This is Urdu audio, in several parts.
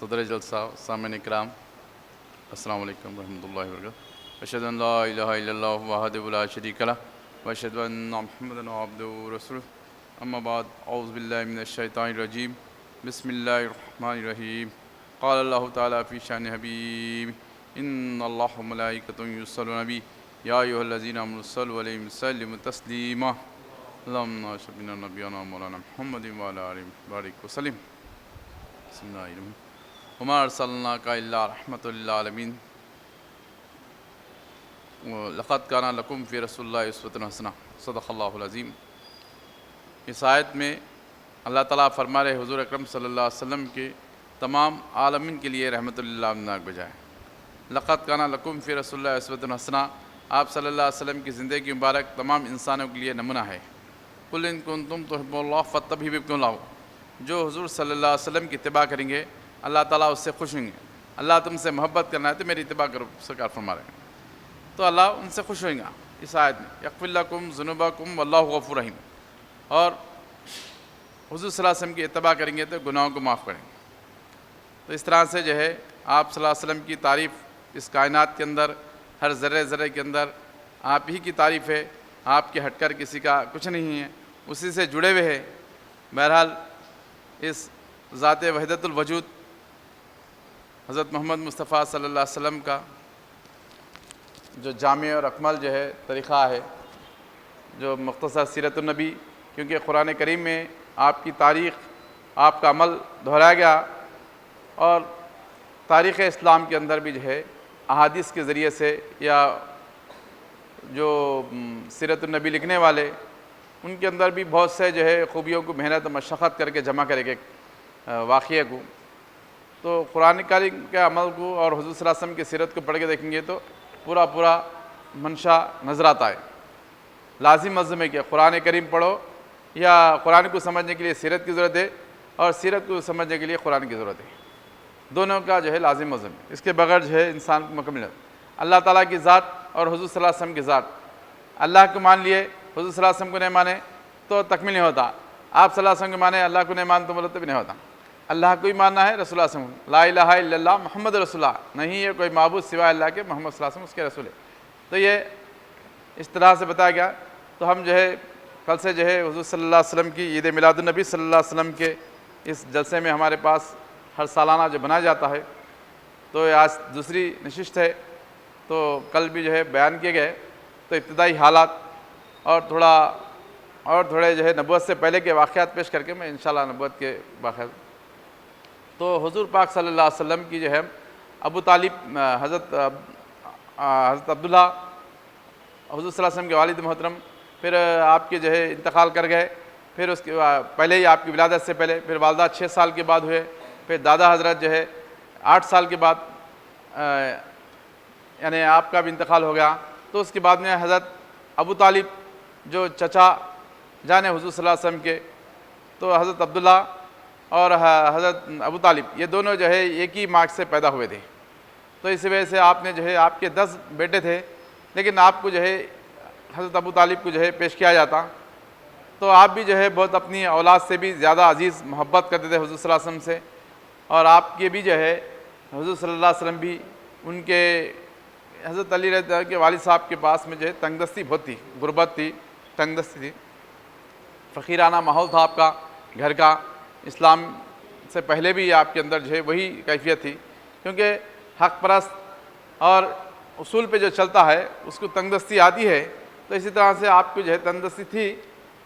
صدر جلسہ سامعین اکرام السلام علیکم ورحمۃ اللہ وبرکاتہ اشہد ان لا الہ الا اللہ وحدہ لا شریک لہ واشہد ان محمدا عبدہ ورسولہ اما بعد اعوذ باللہ من الشیطان الرجیم بسم اللہ الرحمن الرحیم قال اللہ تعالیٰ فی شان حبیب ان اللہ وملائکتہ یصلون علی النبی یا ایھا الذین آمنوا صلوا علیہ وسلموا تسلیما اللہم صل علی نبینا مولانا محمد وعلی آلہ وبارک وسلم بسم اللہ الرحمن الرحیم وما ارسلناک الا رحمۃ للعالمین لقد کان لکم فی رسول اللہ اسوۃ حسنہ صدق اللہ العظیم۔ اس آیت میں اللہ تعالیٰ فرما رہے حضور اکرم صلی اللہ علیہ وسلم کے تمام عالمین کے لیے رحمۃ للعالمین بجائے لقد کان لکم فی رسول اللہ اسوۃ حسنہ، آپ صلی اللہ علیہ وسلم کی زندگی مبارک تمام انسانوں کے لیے نمونہ ہے۔ قل ان کنتم تحبون اللہ فاتبعونی اللہ، جو حضور صلی اللہ علیہ وسلم کی اتباع کریں گے اللہ تعالیٰ اس سے خوش ہوں گے۔ اللہ تم سے محبت کرنا ہے تو میری اتباع کرو، سرکار فرما رہے ہیں، تو اللہ ان سے خوش ہوئیں گا۔ اس آیت میں یغفر لکم ذنوبکم واللہ غفور رحیم، اور حضور صلی اللہ علیہ وسلم کی اتباع کریں گے تو گناہوں کو معاف کریں گے۔ تو اس طرح سے جو ہے آپ صلی اللہ علیہ وسلم کی تعریف اس کائنات کے اندر ہر ذرے ذرے کے اندر آپ ہی کی تعریف ہے، آپ کے ہٹ کر کسی کا کچھ نہیں ہے، اسی سے جڑے ہوئے ہیں۔ بہرحال اس ذات وحدت الوجود حضرت محمد مصطفیٰ صلی اللہ علیہ وسلم کا جو جامع اور اکمل جو ہے طریقہ ہے، جو مختصر سیرت النبی، کیونکہ قرآن کریم میں آپ کی تاریخ، آپ کا عمل دہرایا گیا، اور تاریخ اسلام کے اندر بھی جو ہے احادیث کے ذریعے سے یا جو سیرت النبی لکھنے والے ان کے اندر بھی بہت سے جو ہے خوبیوں کو محنت و مشقت کر کے جمع کرے گے واقعے کو۔ تو قرآن کریم کے عمل کو اور حضور صلی اللہ علیہ وسلم کی سیرت کو پڑھ کے دیکھیں گے تو پورا منشا نظر آتا ہے۔ لازم ملزم ہے کہ قرآن کریم پڑھو یا قرآن کو سمجھنے کے لیے سیرت کی ضرورت ہے، اور سیرت کو سمجھنے کے لیے قرآن کی ضرورت ہے، دونوں کا جو ہے لازم ملزم ہے۔ اس کے بغیر جو ہے انسان کو مکمل ہے۔ اللہ تعالیٰ کی ذات اور حضور صلی اللہ علیہ وسلم کی ذات، اللہ کو مان لیے حضور صلی اللہ علیہ وسلم کو نہیں مانے تو تکمیل نہیں ہوتا، آپ صلی اللہ علیہ وسلم کو مانے اللہ کو نہیں مان تو مرتب نہیں ہوتا۔ اللہ کو ہی ماننا ہے، رسول اللہ صلی اللہ علیہ وسلم، لا الہ الا اللہ محمد رسول اللہ، نہیں ہے کوئی معبود سوائے اللہ کے، محمد صلی اللہ علیہ وسلم اس کے رسول ہے۔ تو یہ اس طرح سے بتایا گیا۔ تو ہم جو ہے کل سے جو ہے حضور صلی اللہ علیہ وسلم کی عید میلاد النبی صلی اللہ علیہ وسلم کے اس جلسے میں ہمارے پاس ہر سالانہ جو بنایا جاتا ہے، تو آج دوسری نشست ہے، تو کل بھی جو ہے بیان کیے گئے، تو ابتدائی حالات اور تھوڑے جو ہے نبوت سے پہلے کے واقعات پیش کر کے میں انشاءاللہ نبوت کے واقعات۔ تو حضور پاک صلی اللہ علیہ وسلم کی جو ہے ابو طالب حضرت عبداللہ حضور صلی اللہ علیہ وسلم کے والد محترم، پھر آپ کے جو ہے انتقال کر گئے، پھر اس کے پہلے ہی آپ کی ولادت سے پہلے، پھر والدہ 6 سال کے بعد ہوئے، پھر دادا حضرت جو ہے 8 سال کے بعد یعنی آپ کا بھی انتقال ہو گیا۔ تو اس کے بعد میں حضرت ابو طالب جو چچا جان حضور صلی اللہ علیہ وسلم کے، تو حضرت عبداللہ اور حضرت ابو طالب یہ دونوں جو ہے ایک ہی ماں سے پیدا ہوئے تھے۔ تو اس وجہ سے آپ نے جو ہے آپ کے 10 بیٹے تھے، لیکن آپ کو جو ہے حضرت ابو طالب کو جو ہے پیش کیا جاتا، تو آپ بھی جو ہے بہت اپنی اولاد سے بھی زیادہ عزیز محبت کرتے تھے حضور صلی اللہ علیہ وسلم سے، اور آپ کے بھی جو ہے حضور صلی اللہ علیہ وسلم بھی ان کے حضرت علی رضی اللہ کے والد صاحب کے پاس میں جو ہے تنگ دستی بہت تھی، غربت تھی، تنگ دستی تھی، فقیرانہ ماحول تھا آپ کا گھر کا۔ اسلام سے پہلے بھی آپ کے اندر جو ہے وہی کیفیت تھی، کیونکہ حق پرست اور اصول پہ جو چلتا ہے اس کو تنگ دستی آتی ہے، تو اسی طرح سے آپ کو جو ہے تنگ دستی تھی،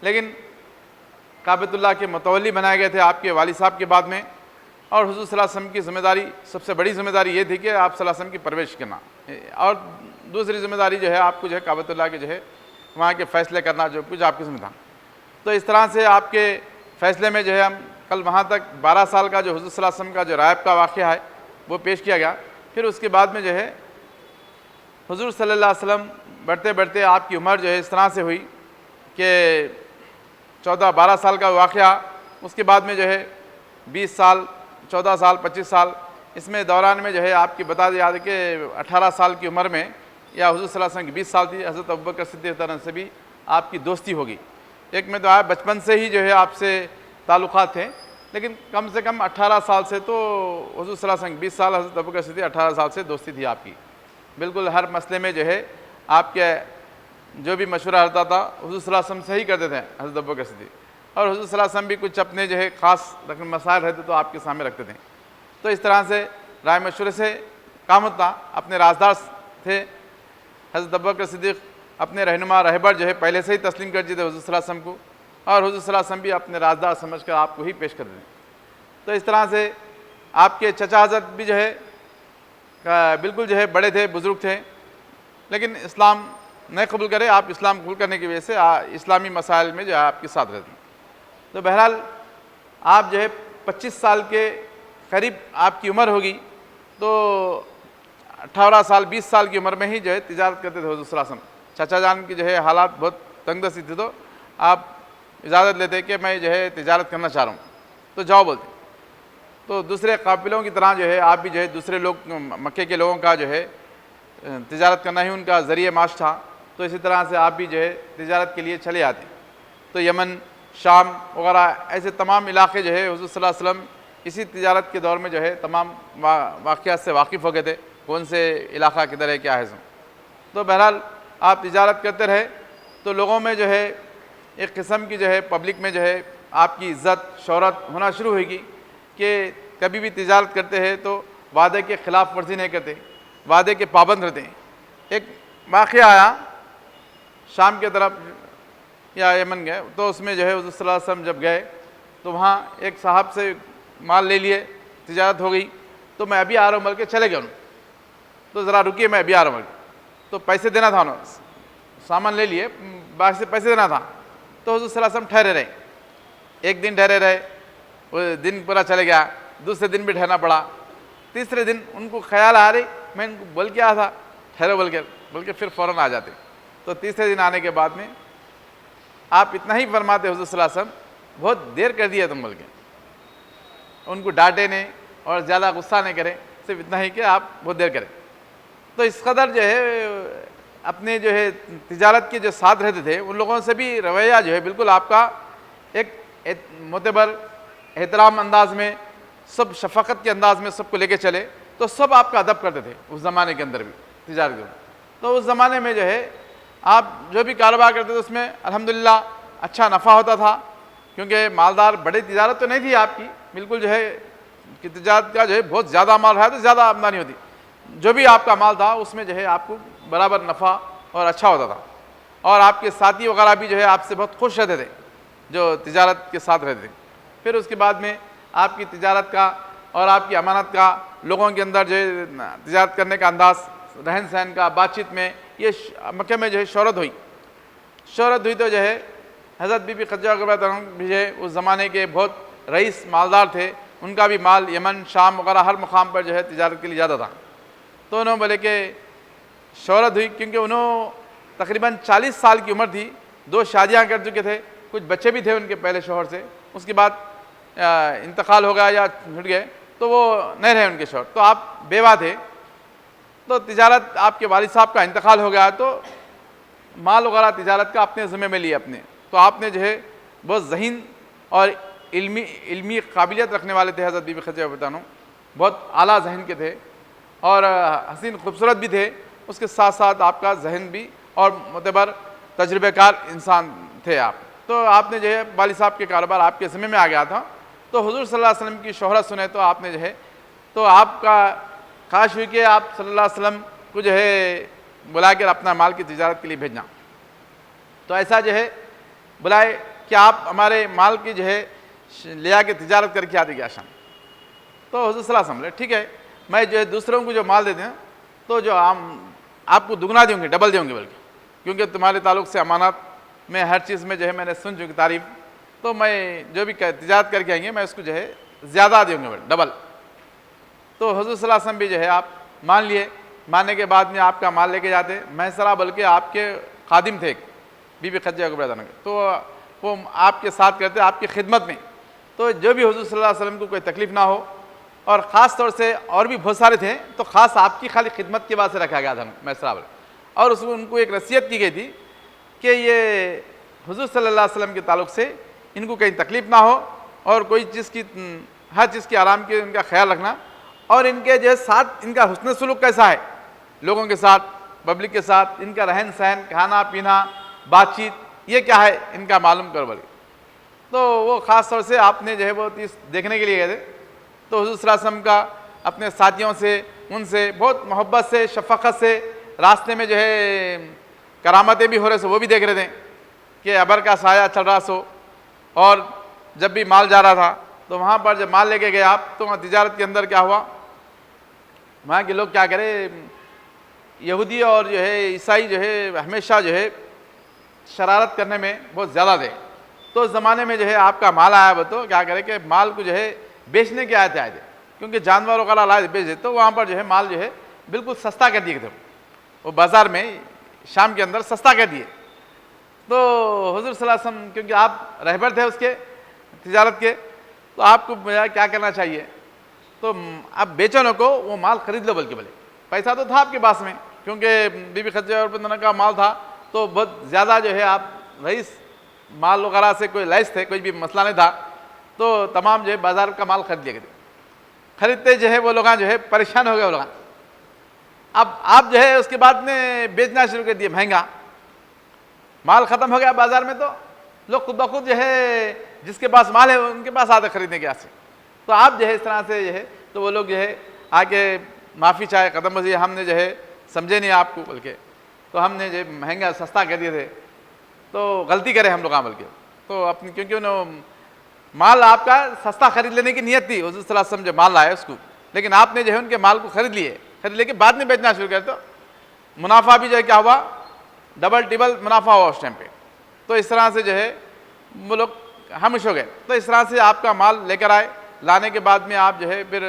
لیکن کعبۃ اللہ کے متولی بنائے گئے تھے آپ کے والد صاحب کے بعد میں، اور حضور صلی اللہ علیہ وسلم کی ذمہ داری، سب سے بڑی ذمہ داری یہ تھی کہ آپ صلی اللہ علیہ وسلم کی پرورش کرنا، اور دوسری ذمہ داری جو ہے آپ کو جو ہے کعبۃ اللہ کے جو ہے وہاں کے فیصلے کرنا، جو کچھ آپ کی ذمہ تھا۔ تو اس طرح سے آپ کے فیصلے میں جو ہے ہم کل وہاں تک 12 سال کا جو حضور صلی اللہ علیہ وسلم کا جو رائب کا واقعہ ہے وہ پیش کیا گیا۔ پھر اس کے بعد میں جو ہے حضور صلی اللہ علیہ وسلم بڑھتے بڑھتے آپ کی عمر جو ہے اس طرح سے ہوئی کہ 14-12 سال کا واقعہ، اس کے بعد میں جو ہے 20 سال، 14 سال، 25 سال، اس میں دوران میں جو ہے آپ کی بتا دیا کہ 18 سال کی عمر میں، یا حضور صلی اللہ علیہ وسلم کی 20 سال تھی، حضرت ابوبکر صدیق سے بھی آپ کی دوستی ہوگی۔ ایک میں تو آپ بچپن سے ہی جو ہے آپ سے تعلقات تھے، لیکن کم سے کم 18 سال سے تو حضور صلی اللہ علیہ وسلم 20 سال حضرت ابوبکر صدیق 18 سال سے دوستی تھی آپ کی، بالکل ہر مسئلے میں جو ہے آپ کے جو بھی مشورہ ہوتا تھا حضور صلی اللہ علیہ وسلم صحیح کرتے تھے حضرت ابوبکر صدیق، اور حضور صلی اللہ علیہ وسلم بھی کچھ اپنے جو ہے خاص مسائل رہتے تو آپ کے سامنے رکھتے تھے. تو اس طرح سے رائے مشورے سے کام ہوتا. اپنے رازدار تھے حضرت ابوبکر صدیق، اپنے رہنما رہبر جو ہے پہلے سے ہی تسلیم کر دیتے تھے حضور صلی اللہ علیہ وسلم کو، اور حضور صلی اللہ علیہ وسلم بھی اپنے رازدار سمجھ کر آپ کو ہی پیش کر دیتے. تو اس طرح سے آپ کے چچا حضرت بھی جو ہے بالکل جو ہے بڑے تھے، بزرگ تھے، لیکن اسلام نہیں قبول کرے. آپ اسلام قبول کرنے کی وجہ سے اسلامی مسائل میں جو ہے آپ کے ساتھ رہتے ہیں. تو بہرحال آپ جو ہے 25 سال کے قریب آپ کی عمر ہوگی، تو 18 سال 20 سال کی عمر میں ہی جو ہے تجارت کرتے تھے حضور صلی اللہ علیہ وسلم. چچا جان کی جو ہے حالات بہت تنگ دستی تھی، تو آپ اجازت لیتے کہ میں جو ہے تجارت کرنا چاہ رہا ہوں، تو جاؤ بولتے. تو دوسرے قافلوں کی طرح جو ہے آپ بھی جو ہے دوسرے لوگ مکے کے لوگوں کا جو ہے تجارت کرنا ہی ان کا ذریعہ معاش تھا، تو اسی طرح سے آپ بھی جو ہے تجارت کے لیے چلے آتے. تو یمن، شام وغیرہ ایسے تمام علاقے جو ہے حضور صلی اللہ علیہ وسلم اسی تجارت کے دور میں جو ہے تمام واقعات سے واقف ہو گئے تھے، کون سے علاقہ کدھر ہے کیا ہے. تو بہرحال آپ تجارت کرتے رہے، تو لوگوں میں جو ہے ایک قسم کی جو ہے پبلک میں جو ہے آپ کی عزت شہرت ہونا شروع ہوئے گی کہ کبھی بھی تجارت کرتے ہیں تو وعدے کے خلاف ورزی نہیں کرتے، وعدے کے پابند رہتے ہیں. ایک واقعہ آیا شام کے طرف یا یمن گئے، تو اس میں جو ہے حضور صلی اللہ علیہ وسلم جب گئے تو وہاں ایک صاحب سے مال لے لیے، تجارت ہو گئی. تو میں ابھی آ رہا ہوں بول کے چلے گئے، تو ذرا رکیے میں ابھی آ رہا ہوں. تو پیسے دینا تھا انہوں، سامان لے لیے، باقی سے پیسے دینا تھا. تو حضور صلی اللہ علیہ وسلم ٹھہرے رہے، ایک دن ٹھہرے رہے، وہ دن پورا چلے گیا، دوسرے دن بھی ٹھہرنا پڑا. تیسرے دن ان کو خیال آ رہی، میں ان کو بول کے آیا تھا ٹھہرو بول کے پھر فوراً آ جاتے. تو تیسرے دن آنے کے بعد میں آپ اتنا ہی فرماتے حضور صلی اللہ علیہ وسلم بہت دیر کر دیا تم بول کے. ان کو ڈانٹے نہیں اور زیادہ غصہ نہیں کرے، صرف اتنا ہی کہ آپ بہت دیر کریں. تو اس قدر جو ہے اپنے جو ہے تجارت کے جو ساتھ رہتے تھے ان لوگوں سے بھی رویہ جو ہے بالکل آپ کا ایک معتبر احترام انداز میں، سب شفقت کے انداز میں سب کو لے کے چلے. تو سب آپ کا ادب کرتے تھے اس زمانے کے اندر بھی تجارت کے. تو اس زمانے میں جو ہے آپ جو بھی کاروبار کرتے تھے اس میں الحمدللہ اچھا نفع ہوتا تھا، کیونکہ مالدار بڑی تجارت تو نہیں تھی آپ کی، بالکل جو ہے کہ تجارت کا جو ہے بہت زیادہ مال رہا تو زیادہ آمدنی ہوتی. جو بھی آپ کا مال تھا اس میں جو ہے آپ کو برابر نفع اور اچھا ہوتا تھا. اور آپ کے ساتھی وغیرہ بھی جو ہے آپ سے بہت خوش رہتے تھے جو تجارت کے ساتھ رہتے تھے. پھر اس کے بعد میں آپ کی تجارت کا اور آپ کی امانت کا لوگوں کے اندر جو ہے تجارت کرنے کا انداز، رہن سہن کا، بات چیت میں یہ مکہ میں جو ہے شہرت ہوئی. تو جو ہے حضرت بی بی خدیجہ رضی اللہ عنہا بھی جو ہے اس زمانے کے بہت رئیس مالدار تھے، ان کا بھی مال یمن، شام وغیرہ ہر مقام پر جو ہے تجارت کے لیے زیادہ تھا. تو انہوں بولے کہ شہرت ہوئی کیونکہ انہوں تقریباً 40 سال کی عمر تھی، 2 شادیاں کر چکے تھے، کچھ بچے بھی تھے ان کے پہلے شوہر سے، اس کے بعد انتقال ہو گیا یا چھوٹ گئے تو وہ نہیں رہے ان کے شوہر. تو آپ بیوہ تھے، تو تجارت آپ کے والد صاحب کا انتقال ہو گیا تو مال وغیرہ تجارت کا اپنے ذمہ میں لیا اپنے. تو آپ نے جو ہے بہت ذہین اور علمی قابلیت رکھنے والے تھے حضرت بی بی خدیجہ رضی اللہ عنہا، بہت اعلیٰ ذہن کے تھے اور حسین خوبصورت بھی تھے. اس کے ساتھ ساتھ آپ کا ذہن بھی اور معتبر تجربہ کار انسان تھے آپ. تو آپ نے جو ہے والد صاحب کے کاروبار آپ کے ذمہ میں آ گیا تھا. تو حضور صلی اللہ علیہ وسلم کی شہرت سنے تو آپ نے جو ہے تو آپ کا خواہش ہوئی کہ آپ صلی اللہ علیہ وسلم کو جو ہے بلا کر اپنا مال کی تجارت کے لیے بھیجنا. تو ایسا جو ہے بلائے کہ آپ ہمارے مال کی جو ہے لے آ کے تجارت کر کے آتے گیا شام. تو حضور صلی اللہ علیہ وسلم ٹھیک ہے میں جو ہے دوسروں کو جو مال دیتے ہیں تو جو آپ کو دگنا دیں گے، ڈبل دیں گے بلکہ، کیونکہ تمہارے تعلق سے امانات میں ہر چیز میں جو ہے میں نے سن چکی تعریف، تو میں جو بھی تجارت کر کے آئیں گے میں اس کو جو ہے زیادہ دیں گے ڈبل. تو حضور صلی اللہ علیہ وسلم بھی جو ہے آپ مان لیے. ماننے کے بعد میں آپ کا مال لے کے جاتے محسرہ، بلکہ آپ کے خادم تھے بی بی خدیجہ رضی اللہ عنہا، تو وہ آپ کے ساتھ کرتے آپ کی خدمت میں. تو جو بھی حضور صلی اللہ علیہ وسلم کو کوئی تکلیف نہ ہو، اور خاص طور سے اور بھی بہت سارے تھے تو خاص آپ کی خالی خدمت کے بعد سے رکھا گیا تھا محسرہ. اور اس میں ان کو ایک نصیحت کی گئی تھی کہ یہ حضور صلی اللہ علیہ وسلم کے تعلق سے ان کو کہیں تکلیف نہ ہو اور کوئی چیز کی ہر چیز کی آرام کی ان کا خیال رکھنا، اور ان کے جو ہے ساتھ ان کا حسن سلوک کیسا ہے لوگوں کے ساتھ، پبلک کے ساتھ، ان کا رہن سہن، کھانا پینا، بات چیت، یہ کیا ہے ان کا معلوم کرو بولے۔ تو وہ خاص طور سے آپ نے جو ہے وہ چیز دیکھنے کے لیے گئے تھے، تو حضور صلی اللہ علیہ وسلم کا اپنے ساتھیوں سے، ان سے بہت محبت سے، شفقت سے، راستے میں جو ہے کرامتیں بھی ہو رہے سو وہ بھی دیکھ رہے تھے کہ ابر کا سایہ چل رہا سو، اور جب بھی مال جا رہا تھا تو وہاں پر جب مال لے کے گئے آپ، تو وہاں تجارت کے اندر کیا ہوا، وہاں کے لوگ کیا کرے، یہودی اور جو ہے عیسائی جو ہے ہمیشہ جو ہے شرارت کرنے میں بہت زیادہ تھے۔ تو اس زمانے میں جو ہے آپ کا مال آیا وہ تو کیا کرے کہ مال کو جو ہے بیچنے کے آئے تھے کیونکہ جانوروں کا لائے بیچ دیتے، تو وہاں پر جو ہے مال جو ہے بالکل سستا کر دیے تھے، وہ بازار میں شام کے اندر سستا کر دیے۔ تو حضور صلی اللہ علیہ وسلم کیونکہ آپ رہبر تھے اس کے تجارت کے، تو آپ کو کیا کرنا چاہیے، تو اب بیچنوں کو وہ مال خرید لو بلکہ بولے، پیسہ تو تھا آپ کے پاس میں کیونکہ بی بی خدیجہ اور بندنا کا مال تھا، تو بہت زیادہ جو ہے آپ رئیس مال وغیرہ سے کوئی لیس تھے، کوئی بھی مسئلہ نہیں تھا، تو تمام جو ہے بازار کا مال خرید لیا گئے، خریدتے جو ہے وہ لوگ جو ہے پریشان ہو گئے وہ لوگ۔ اب آپ جو ہے اس کے بعد میں بیچنا شروع کر دیے مہنگا، مال ختم ہو گیا بازار میں، تو لوگ خود بخود جو ہے جس کے پاس مال ہے ان کے پاس آتے خریدنے کے واسطے، تو آپ جو ہے اس طرح سے جو ہے تو وہ لوگ جو ہے آ کے معافی چاہے، قدم بزی ہم نے جو ہے سمجھے نہیں آپ کو بلکہ، تو ہم نے جو مہنگا سستا کر دیے تھے، تو غلطی کرے ہم لوگ بلکہ، تو اپنی کیونکہ انہوں مال آپ کا سستا خرید لینے کی نیت تھی، حضور صلی اللہ علیہ وسلم جو مال لائے اس کو، لیکن آپ نے جو ہے ان کے مال کو خرید لے کے بعد میں بیچنا شروع کر، تو منافع بھی جو ہے کیا ہوا، ڈبل ٹیبل منافع ہوا اس ٹائم پہ، تو اس طرح سے جو ہے وہ لوگ خاموش ہو گئے۔ تو اس طرح سے آپ کا مال لے کر آئے، لانے کے بعد میں آپ جو ہے پھر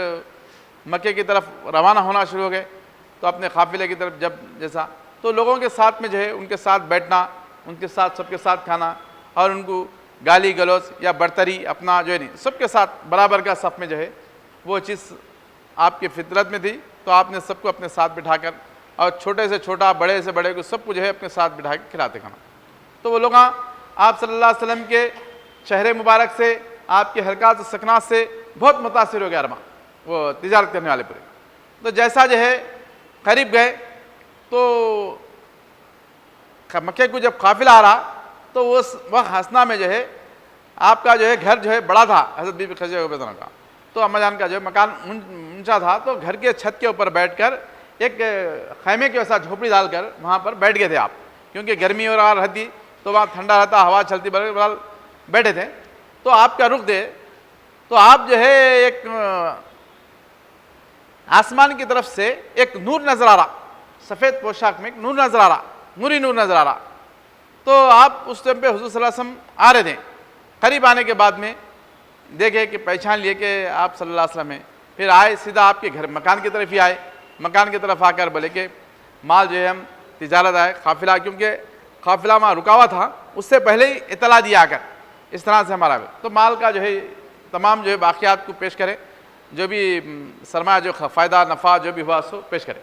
مکے کی طرف روانہ ہونا شروع ہو گئے، تو اپنے قافلے کی طرف جب جیسا، تو لوگوں کے ساتھ میں جو ہے ان کے ساتھ بیٹھنا، ان کے ساتھ سب کے ساتھ کھانا، اور ان کو گالی گلوچ یا برتری اپنا جو ہے نہیں، سب کے ساتھ برابر کا صف میں جو ہے وہ چیز آپ کی فطرت میں تھی، تو آپ نے سب کو اپنے ساتھ بٹھا کر، اور چھوٹے سے چھوٹا، بڑے سے بڑے کو سب کو جو ہے اپنے ساتھ بٹھا کے کھلاتے کھانا۔ تو وہ لوگ آپ صلی اللہ علیہ وسلم کے چہرے مبارک سے، آپ کے حرکات و سکنات سے بہت متاثر ہو گیا ارما، وہ تجارت کرنے والے پورے۔ تو جیسا جو ہے قریب گئے، تو مکے کو جب قافلہ آ رہا، تو اس وقت ہنسنا میں جو ہے آپ کا جو ہے گھر جو ہے بڑا تھا حضرت بی بی خدیجہ کا، تو اما جان کا جو مکان اونچا تھا، تو گھر کے چھت کے اوپر بیٹھ کر ایک خیمے کے ویسا جھوپڑی ڈال کر وہاں پر بیٹھ گئے تھے آپ، کیونکہ گرمی اور رہتی تو وہاں ٹھنڈا رہتا، ہوا چلتی، بہرحال بیٹھے تھے۔ تو آپ کا رخ دے، تو آپ جو ہے ایک آسمان کی طرف سے ایک نور نظر آ رہا، سفید پوشاک میں ایک نور نظر آ رہا، نوری نور نظر آ رہا۔ تو آپ اس ٹائم پہ حضور صلی اللہ علیہ وسلم آ رہے تھے، قریب آنے کے بعد میں دیکھے کہ پہچان لیے کہ آپ صلی اللہ علیہ وسلم ہیں، پھر آئے سیدھا آپ کے گھر مکان کی طرف ہی آئے، مکان کی طرف آ کر بولے کہ مال جو ہے ہم تجارت آئے، قافلہ، کیونکہ قافلہ وہاں رکا ہوا تھا، اس سے پہلے ہی اطلاع دیا آ کر اس طرح سے ہمارا، تو مال کا جو ہے تمام جو ہے باقیات کو پیش کرے، جو بھی سرمایہ جو فائدہ نفع جو بھی ہوا سو پیش کرے۔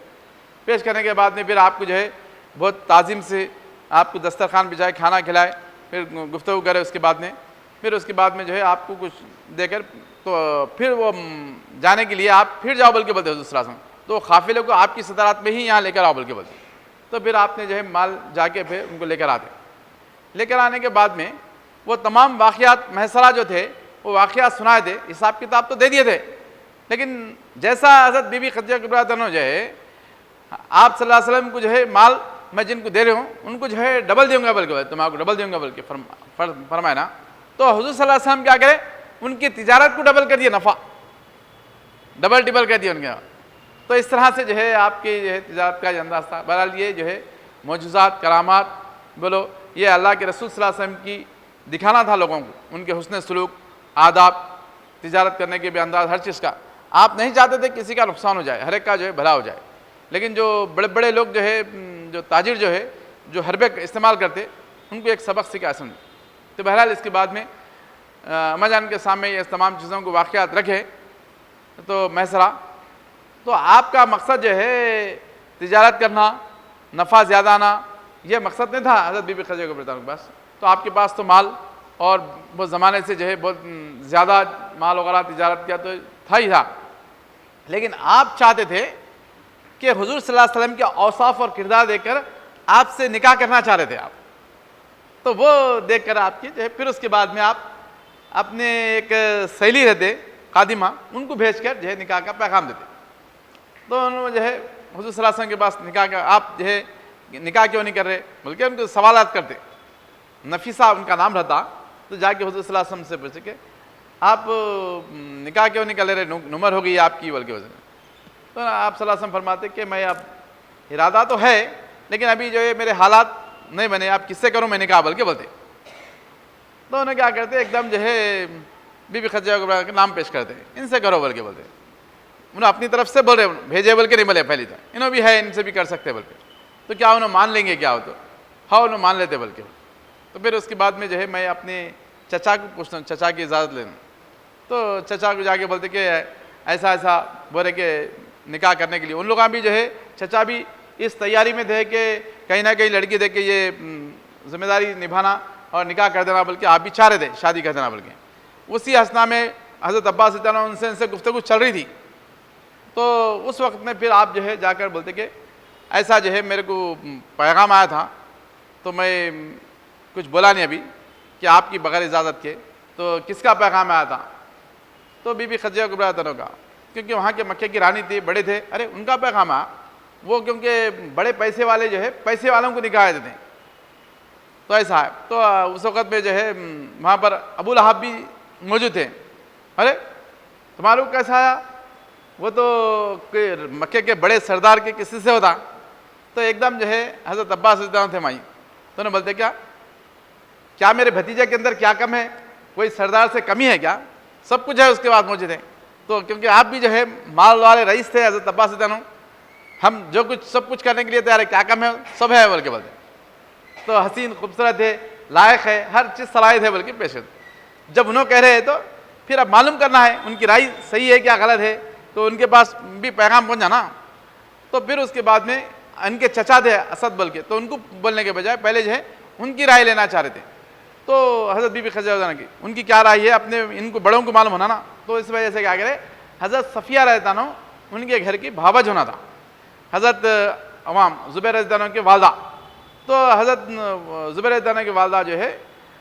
پیش کرنے کے بعد میں پھر آپ کو جو ہے بہت تعظیم سے آپ کو دسترخوان بچھائے، کھانا کھلائے، پھر گفتگو کرے، اس کے بعد میں جو ہے آپ کو کچھ دے کر، تو پھر وہ جانے کے لیے آپ پھر جاؤ بلکہ بولتے حضور صلی اللہ علیہ وسلم، تو قافلے کو آپ کی صدارت میں ہی یہاں لے کر آؤ بلکہ بولتے، تو پھر آپ نے جو ہے مال جا کے پھر ان کو لے کر آتے، لے کر آنے کے بعد میں وہ تمام واقعات محسرہ جو تھے وہ واقعات سنائے تھے، حساب کتاب تو دے دیے تھے، لیکن جیسا حضرت بی بی خدیجہ کبریٰ جو ہے آپ صلی اللہ علیہ وسلم کو جو ہے مال میں جن کو دے رہے ہوں ان کو جو ہے ڈبل دوں گا بلکہ، تمہارے کو ڈبل دوں گا بلکہ فرمائے نا، تو حضور صلی اللہ علیہ وسلم کیا کرے، ان کی تجارت کو ڈبل کر دیا، نفع ڈبل ٹبل کر دیا ان کے، تو اس طرح سے جو ہے آپ کی جو ہے تجارت کا انداز تھا۔ بہرحال یہ جو ہے معجزات، کرامات بولو، یہ اللہ کے رسول صلی اللہ علیہ وسلم کی دکھانا تھا لوگوں کو، ان کے حسن سلوک، آداب، تجارت کرنے کے بھی انداز، ہر چیز کا۔ آپ نہیں چاہتے تھے کسی کا نقصان ہو جائے، ہر ایک کا جو ہے بھلا ہو جائے، لیکن جو بڑے بڑے لوگ جو ہے، جو تاجر جو ہے، جو حربے استعمال کرتے، ان کو ایک سبق سکھا سمجھ۔ تو بہرحال اس کے بعد میں اما جان کے سامنے یہ تمام چیزوں کو واقعات رکھے، تو محسرہ، تو آپ کا مقصد جو ہے تجارت کرنا، نفع زیادہ آنا، یہ مقصد نہیں تھا حضرت بی بی خدیجہ کے پاس، تو آپ کے پاس تو مال اور وہ زمانے سے جو ہے بہت زیادہ مال وغیرہ تجارت کیا تو تھا ہی تھا، لیکن آپ چاہتے تھے کہ حضور صلی اللہ علیہ وسلم کے اوصاف اور کردار دیکھ کر آپ سے نکاح کرنا چاہ رہے تھے آپ، تو وہ دیکھ کر آپ کی جو ہے پھر اس کے بعد میں آپ اپنے ایک سہیلی رہتے خادمہ ان کو بھیج کر جو ہے نکاح کا پیغام دیتے، تو انہوں نے جو ہے حضور صلی اللہ علیہ وسلم کے پاس نکاح کا آپ جو ہے نکاح کیوں نہیں کر رہے بلکہ ان کو سوالات کرتے، نفیسہ ان کا نام رہتا، تو جا کے حضور صلی اللہ علیہ وسلم سے پوچھے کہ آپ نکاح کیوں نہیں کر لے رہے، نمر ہو گئی آپ کی بلکہ وجہ، تو آپ صلی اللہ علیہ وسلم فرماتے کہ میں اب ارادہ تو ہے لیکن ابھی جو ہے میرے حالات نہیں بنے، آپ کس سے کروں میں نکاح بلکہ بولتے، تو انہیں کیا کرتے ایک دم جو ہے بی بی خدیجہ کو نام پیش کرتے ان سے کرو بلکہ بولتے، انہوں اپنی طرف سے بول رہے بھیجے بلکہ نہیں بولے پہلی تو انہوں بھی ہے ان سے بھی کر سکتے بلکہ، تو کیا انہوں مان لیں گے کیا ہو تو ہاں انہوں مان لیتے بلکہ، تو پھر اس کے بعد میں جو ہے میں اپنے چچا کو پوچھتا ہوں چچا کی اجازت لینا، تو چچا کو جا کے بولتے کہ ایسا ایسا بولے کہ نکاح کرنے کے لیے، ان لوگوں بھی جو ہے چچا بھی اس تیاری میں تھے کہ کہیں نہ کہیں لڑکی دیکھ کے یہ ذمہ داری نبھانا اور نکاح کر دینا، بلکہ آپ بھی چاہ رہے تھے شادی کر دینا بلکہ، اسی اثنا میں حضرت عباس رضی اللہ عنہ ان سے گفتگو چل رہی تھی، تو اس وقت میں پھر آپ جو ہے جا کر بولتے کہ ایسا جو ہے میرے کو پیغام آیا تھا تو میں کچھ بولا نہیں ابھی کہ آپ کی بغیر اجازت کے، تو کس کا پیغام آیا تھا، تو بی بی خدیجہ کبریٰ رضی اللہ عنہا کا، کیونکہ وہاں کے مکے کی رانی تھی بڑے تھے، ارے ان کا پیغام آیا، وہ کیونکہ بڑے پیسے والے جو ہے پیسے والوں کو نکاح دیتے ہیں، تو ایسا ہے، تو اس وقت میں جو ہے وہاں پر ابو لہب بھی موجود تھے، ارے تمہارے کو کیسا آیا، وہ تو مکے کے بڑے سردار کے کسی سے ہوتا، تو ایک دم جو ہے حضرت عباس رضی اللہ عنہ تھے مائی، تو انہوں نے بولتے کیا میرے بھتیجے کے اندر کیا کم ہے، کوئی سردار سے کمی ہے کیا، سب کچھ ہے اس کے بعد موجود ہے، تو کیونکہ آپ بھی جو ہے مال والے رئیس تھے حضرت عباس رضی اللہ عنہ، ہم جو کچھ سب کچھ کرنے کے لیے تیار ہے، کیا کم ہے، سب ہے بلکہ بولتے، تو حسین خوبصورت ہے لائق ہے ہر چیز صلاحیت ہے بلکہ پیش ہے، جب انہوں کہہ رہے ہیں تو پھر اب معلوم کرنا ہے ان کی رائے صحیح ہے کیا غلط ہے، تو ان کے پاس بھی پیغام پہنچا نا، تو پھر اس کے بعد میں ان کے چچا تھے اسد بلکہ، تو ان کو بولنے کے بجائے پہلے جو ہے ان کی رائے لینا چاہ رہے تھے، تو حضرت بی بی خدیجہ رضی اللہ عنہا کی ان کی کیا رائے ہے، اپنے ان کو بڑوں کو معلوم ہونا نا، تو اس وجہ سے کیا کرے حضرت صفیہ رضی اللہ عنہ ان کے گھر کی بھاوج ہونا تھا، حضرت عوام زبیر رضی اللہ عنہ کے والدہ، تو حضرت زبیر رضی اللہ عنہ کے والدہ جو ہے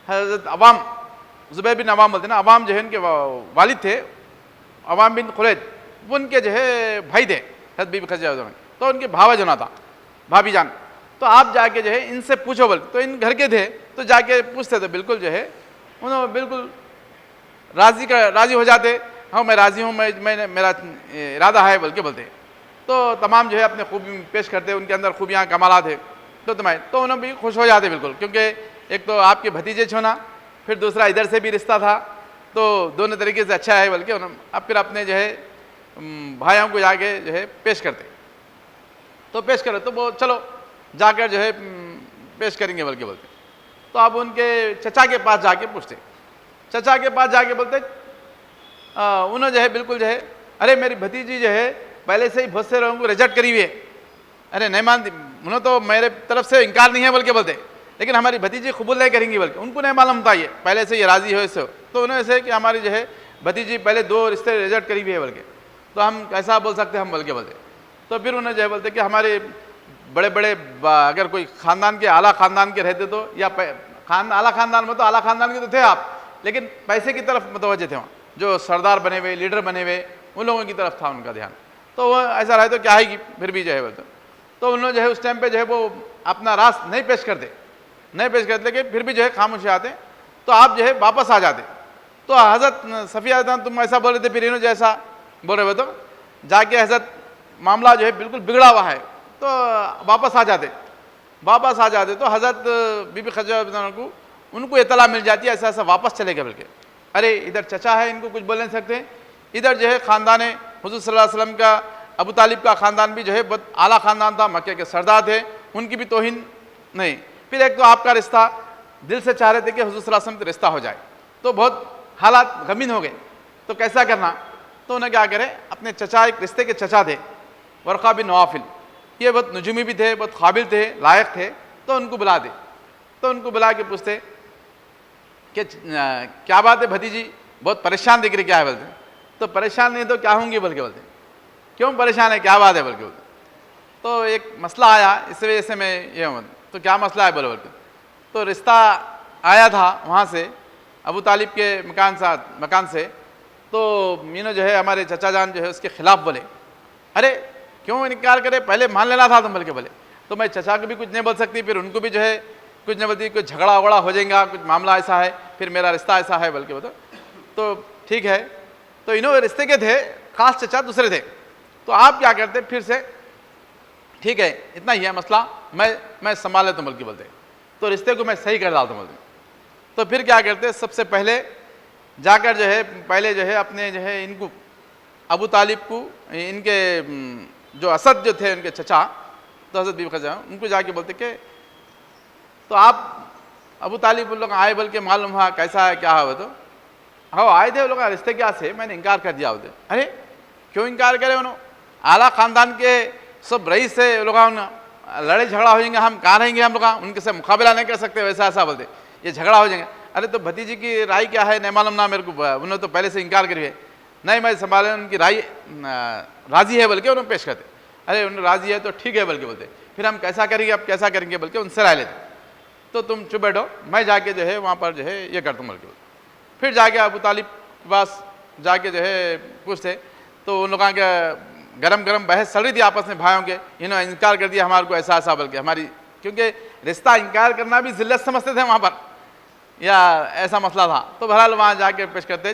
حضرت عوام زبیر بن عوام بولتے نا، عوام جو ہے ان کے والد تھے عوام بن خلید، وہ ان کے جو ہے بھائی تھے حضرت بی بی خدیجہ رضی اللہ عنہ، تو ان کے بھاوج ہونا تھا بھابھی جان، تو آپ جا کے جو ہے ان سے پوچھو بلکہ، تو ان گھر کے تھے تو جا کے پوچھتے تھے، بالکل جو ہے انہوں بالکل راضی ہو جاتے، ہاں میں راضی ہوں، میرا ارادہ ہے بلکہ بولتے، تو تمام جو ہے اپنے خوبی پیش کرتے، ان کے اندر خوبیاں کمالات ہے، تو انہوں بھی خوش ہو جاتے بالکل، کیونکہ ایک تو آپ کے بھتیجے چھونا، پھر دوسرا ادھر سے بھی رشتہ تھا، تو دونوں طریقے سے اچھا ہے بلکہ انہوں اب پھر اپنے جو ہے بھائیوں کو جا کے جو ہے پیش کرتے، تو پیش کرے تو وہ چلو جا کر جو ہے پیش کریں گے بلکہ بولتے، تو اب ان کے چچا کے پاس جا کے پوچھتے، چچا کے پاس جا کے بولتے انہوں جو ہے بالکل جو ہے ارے میری بھتیجی جو ہے پہلے سے ہی بہت سے لوگوں کو ریجیکٹ کری ہوئی ہے، ارے نہیں مانتی، انہوں تو میرے طرف سے انکار نہیں ہے بلکہ بولتے، لیکن ہماری بھتیجی قبول نہیں کریں گی بلکہ ان کو نہیں معلوم تھا یہ پہلے سے یہ راضی ہو اس سے، تو انہوں نے کہ ہماری جو ہے بھتیجی پہلے 2 رشتے ریجیکٹ کری ہوئی ہے بلکہ، تو ہم کیسا بول سکتے ہم بلکہ بولتے، تو پھر انہوں جو ہے بولتے کہ ہمارے بڑے بڑے اگر کوئی خاندان کے اعلیٰ خاندان کے رہتے تو یا اعلیٰ خاندان میں تو اعلیٰ خاندان کے تو تھے آپ، لیکن پیسے کی طرف متوجہ تھے وہاں، جو سردار بنے ہوئے لیڈر بنے ہوئے ان لوگوں کی طرف تھا ان کا دھیان، تو وہ ایسا رہے تو کیا ہے گی پھر بھی جو ہے بولتے، تو انہوں جو ہے اس ٹائم پہ جو ہے وہ اپنا راز نہیں پیش کرتے کہ پھر بھی جو ہے خاموش آتے، تو آپ جو ہے واپس آ جاتے، تو حضرت صفیہ تم ایسا بول رہے تھے، پھر انہوں جیسا بول رہے ہو تو جا کے حضرت معاملہ جو ہے بالکل بگڑا ہوا ہے، تو واپس آ جاتے تو حضرت بی بی خدیجہ رضی اللہ عنہا کو ان کو اطلاع مل جاتی ہے ایسا ایسا واپس چلے گئے بلکہ، ارے ادھر چچا ہے ان کو کچھ بول نہیں سکتے، ادھر جو ہے خاندان حضور صلی اللہ علیہ وسلم کا ابو طالب کا خاندان بھی جو ہے بہت اعلیٰ خاندان تھا، مکے کے سردار تھے، ان کی بھی توہین نہیں، پھر ایک تو آپ کا رشتہ دل سے چاہ رہے تھے کہ حضور صلی اللہ علیہ وسلم کا رشتہ ہو جائے، تو بہت حالات غمین ہو گئے، تو کیسا کرنا، تو انہیں کیا کرے اپنے چچا ایک رشتے کے چچا تھے ورقہ بن نوافل، یہ بہت نجومی بھی تھے، بہت قابل تھے، لائق تھے، تو ان کو بلا دے، تو ان کو بلا کے پوچھتے کہ کیا بات ہے بھتیجی بہت پریشان دکھ رہی کیا ہے بولتے، تو پریشان نہیں تو کیا ہوں گی بلکہ بولتے، کیوں پریشان ہے کیا بات ہے بلکہ بولتے، تو ایک مسئلہ آیا اس وجہ سے میں یہ ہوں، تو کیا مسئلہ ہے بولے بولتے، تو رشتہ آیا تھا وہاں سے ابو طالب کے مکان سے، تو مینو جو ہے ہمارے چچا جان جو ہے اس کے خلاف بولے، ارے کیوں انکار کرے، پہلے مان لینا تھا تم بلکہ بولے، تو میں چچا کو بھی کچھ نہیں بول سکتی، پھر ان کو بھی جو ہے کچھ نہیں بولتی، کچھ جھگڑا وگڑا ہو جائے گا، کچھ معاملہ ایسا ہے، پھر میرا رشتہ ایسا ہے بلکہ بولے، تو ٹھیک ہے، تو انہوں رشتے کے تھے خاص چچا دوسرے تھے، تو آپ کیا کرتے پھر سے ٹھیک ہے اتنا ہی ہے مسئلہ، میں سنبھال لیتا ہوں بلکہ بولتے، تو رشتے کو میں صحیح کر ڈالتا ہوں بولتے، تو پھر کیا کرتے سب سے پہلے جا کر جو ہے پہلے جو ہے اپنے جو ہے ان کو ابو طالب کو ان کے جو اسد جو تھے ان کے چچا، تو حضرت بیوی خدیجہ ان کو جا کے بولتے کہ تو آپ ابو طالب ان لوگ آئے بلکہ معلوم ہوا کیسا ہے کیا ہے، تو ہاں آئے تھے وہ لوگ رشتے کیا سے، میں نے انکار کر دیا ہوتے، ارے کیوں انکار کرے انہوں، اعلیٰ خاندان کے سب رئیس سے لوگ لڑائی جھگڑا ہو جائیں گے، ہم کہاں رہیں گے، ہم لوگ ان کے سے مقابلہ نہیں کر سکتے، ویسا ایسا بولتے، یہ جھگڑا ہو جائیں گے، ارے تو بھتیجی کی رائے کیا ہے نہیں معلوم نہ میرے کو، انہوں نے تو پہلے سے انکار کری ہے، نہیں میں سنبھالے ان کی رائے راضی ہے بلکہ انہوں پیش کرتے، ارے انہوں راضی ہے تو ٹھیک ہے بلکہ بولتے، پھر ہم کیسا کریں گے، اب کیسا کریں گے بلکہ ان سے رائے لیتے، تو تم چپ بیٹھو میں جا کے جو ہے وہاں پر جو ہے یہ کرتا ہوں بلکہ بولتے، پھر جا کے ابو طالب کے پاس جا کے جو ہے پوچھتے، تو ان لوگوں کے گرم گرم بحث چل رہی تھی آپس میں بھائیوں کے، انہوں نے انکار کر دیا ہمارے کو ایسا ایسا بلکہ ہماری، کیونکہ رشتہ انکار کرنا بھی ذلت سمجھتے تھے وہاں پر، یا ایسا مسئلہ تھا، تو بہرحال وہاں جا کے پیش کرتے،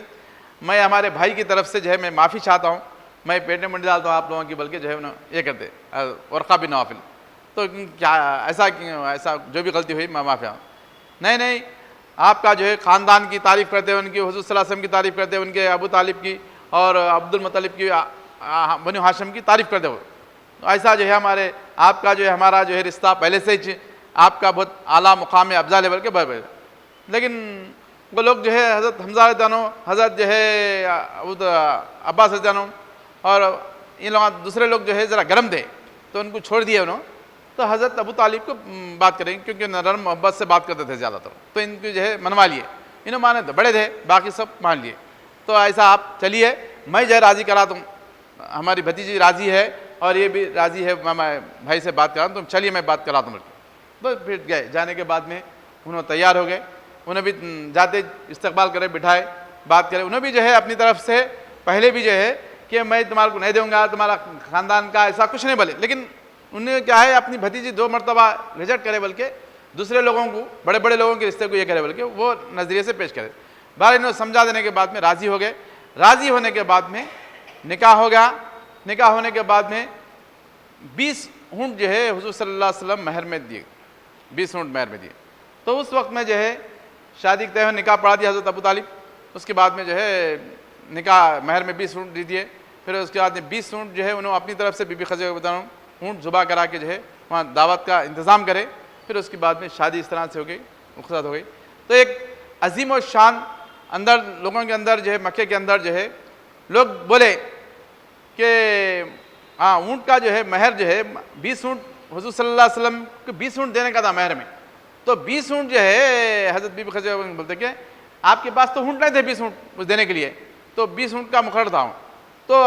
میں ہمارے بھائی کی طرف سے جو ہے میں معافی چاہتا ہوں، میں پیٹ میں منڈی ڈالتا ہوں آپ لوگوں کی بلکہ جو ہے انہوں یہ کرتے ورقہ بن نوفل، تو کیا ایسا جو بھی غلطی ہوئی میں معافی ہوں، نہیں آپ کا جو ہے خاندان کی تعریف کرتے ہیں، ان کی حضور صلی اللہ علیہ وسلم کی تعریف کرتے ہیں، ان کے ابو طالب کی اور عبد المطلب کی بنو ہاشم کی تعریف کرتے ہو، ایسا جو ہے ہمارے آپ کا جو ہے ہمارا جو ہے رشتہ پہلے سے ہی آپ کا بہت اعلیٰ مقام افضل ہے بلکہ بڑھ، لیکن وہ لوگ جو ہے حضرت حمزہ رضی اللہ عنہ، حضرت جو ہے عباس رضی اللہ عنہ اور ان لوگ دوسرے لوگ جو ہے ذرا گرم تھے، تو ان کو چھوڑ دیا انہوں، تو حضرت ابو طالب کو بات کریں کیونکہ نرم محبت سے بات کرتے تھے زیادہ تر، تو ان کو جو ہے منوا لیے، انہوں مانے تھے بڑے تھے باقی سب مان لیے، تو ایسا آپ چلیے میں جو ہے راضی کراتا ہوں، ہماری بھتیجی راضی ہے اور یہ بھی راضی ہے، میں بھائی سے بات کراتا ہوں، چلیے میں بات کراتا ہوں، تو پھر گئے، جانے کے بعد میں انہوں تیار ہو گئے، انہیں بھی جاتے استقبال کرے بٹھائے بات کرے، انہیں بھی جو ہے اپنی طرف سے پہلے بھی جو ہے کہ میں تمہارے کو نہیں دوں گا، تمہارا خاندان کا ایسا کچھ نہیں بولے، لیکن انہوں نے کیا ہے اپنی بھتیجی 2 مرتبہ ریجیکٹ کرے بلکہ دوسرے لوگوں کو بڑے بڑے لوگوں کے رشتے کو یہ کرے بلکہ وہ نظریے سے پیش کرے، بہر انہوں سمجھا دینے کے بعد میں راضی ہو گئے، راضی ہونے کے بعد میں نکاح ہو گیا، نکاح ہونے کے بعد میں 20 اونٹ جو ہے حضور صلی اللہ علیہ وسلم مہر میں دیے، 20 اونٹ مہر میں دیے، تو اس وقت میں جو ہے شادی کے طے ہوئے نکاح پڑھا دیا حضرت ابو طالب، اس کے بعد میں جو ہے نکاح مہر میں 20 اونٹ دے دیے، پھر اس کے بعد میں 20 اونٹ جو ہے انہوں اپنی طرف سے بی بی خدیجہ کو بتا رہا ہوں اونٹ ذبح کرا کے جو ہے وہاں دعوت کا انتظام کرے، پھر اس کے بعد میں شادی اس طرح سے ہو گئی، رخصت ہو گئی، تو ایک عظیم و شان اندر لوگوں کے اندر جو ہے مکے کے اندر جو ہے لوگ بولے کہ ہاں اونٹ کا جو ہے مہر جو ہے 20 اونٹ حضور صلی اللہ علیہ وسلم کو 20 اونٹ دینے کا تھا مہر میں، تو 20 اونٹ جو ہے حضرت بی بی خدیجہ بولتے کہ آپ کے پاس تو اونٹ نہیں تھے 20 اونٹ دینے کے لیے، تو 20 اونٹ کا مقرر تھا، تو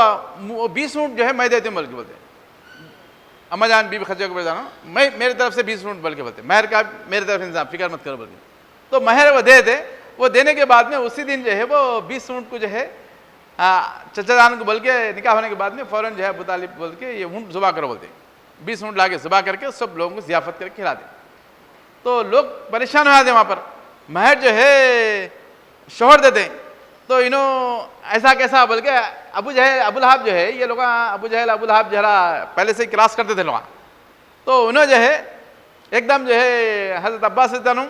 20 اونٹ جو ہے میں دیتی ہوں بلکہ بولتے، اما جان بی بی خدیجہ کو بتانا میں میری طرف سے 20 اونٹ بلکہ بولتے، مہر کا میری طرف انتظام فکر مت کرو بلکہ، تو مہر وہ دے دے، وہ دینے کے بعد میں اسی دن جو ہے وہ 20 اونٹ کو جو ہے چچا جان کو بول کے نکاح ہونے کے بعد میں فوراً جو ہے ابو طالب بول کے یہ اونٹ ذبح کرو بولتے، 20 اونٹ لا کے ذبح کر کے سب لوگوں کو ضیافت کر کے کھلا دے، تو لوگ پریشان ہو جاتے وہاں پر، مہر جو ہے شوہر دیتے، تو انہوں ایسا کیسا بول کے ابو لہب جو ہے یہ لوگ ابو لہب جو ہے پہلے سے کراس کرتے تھے لوگ، تو انہوں جو ہے ایک دم جو ہے حضرت عباس رضی اللہ عنہ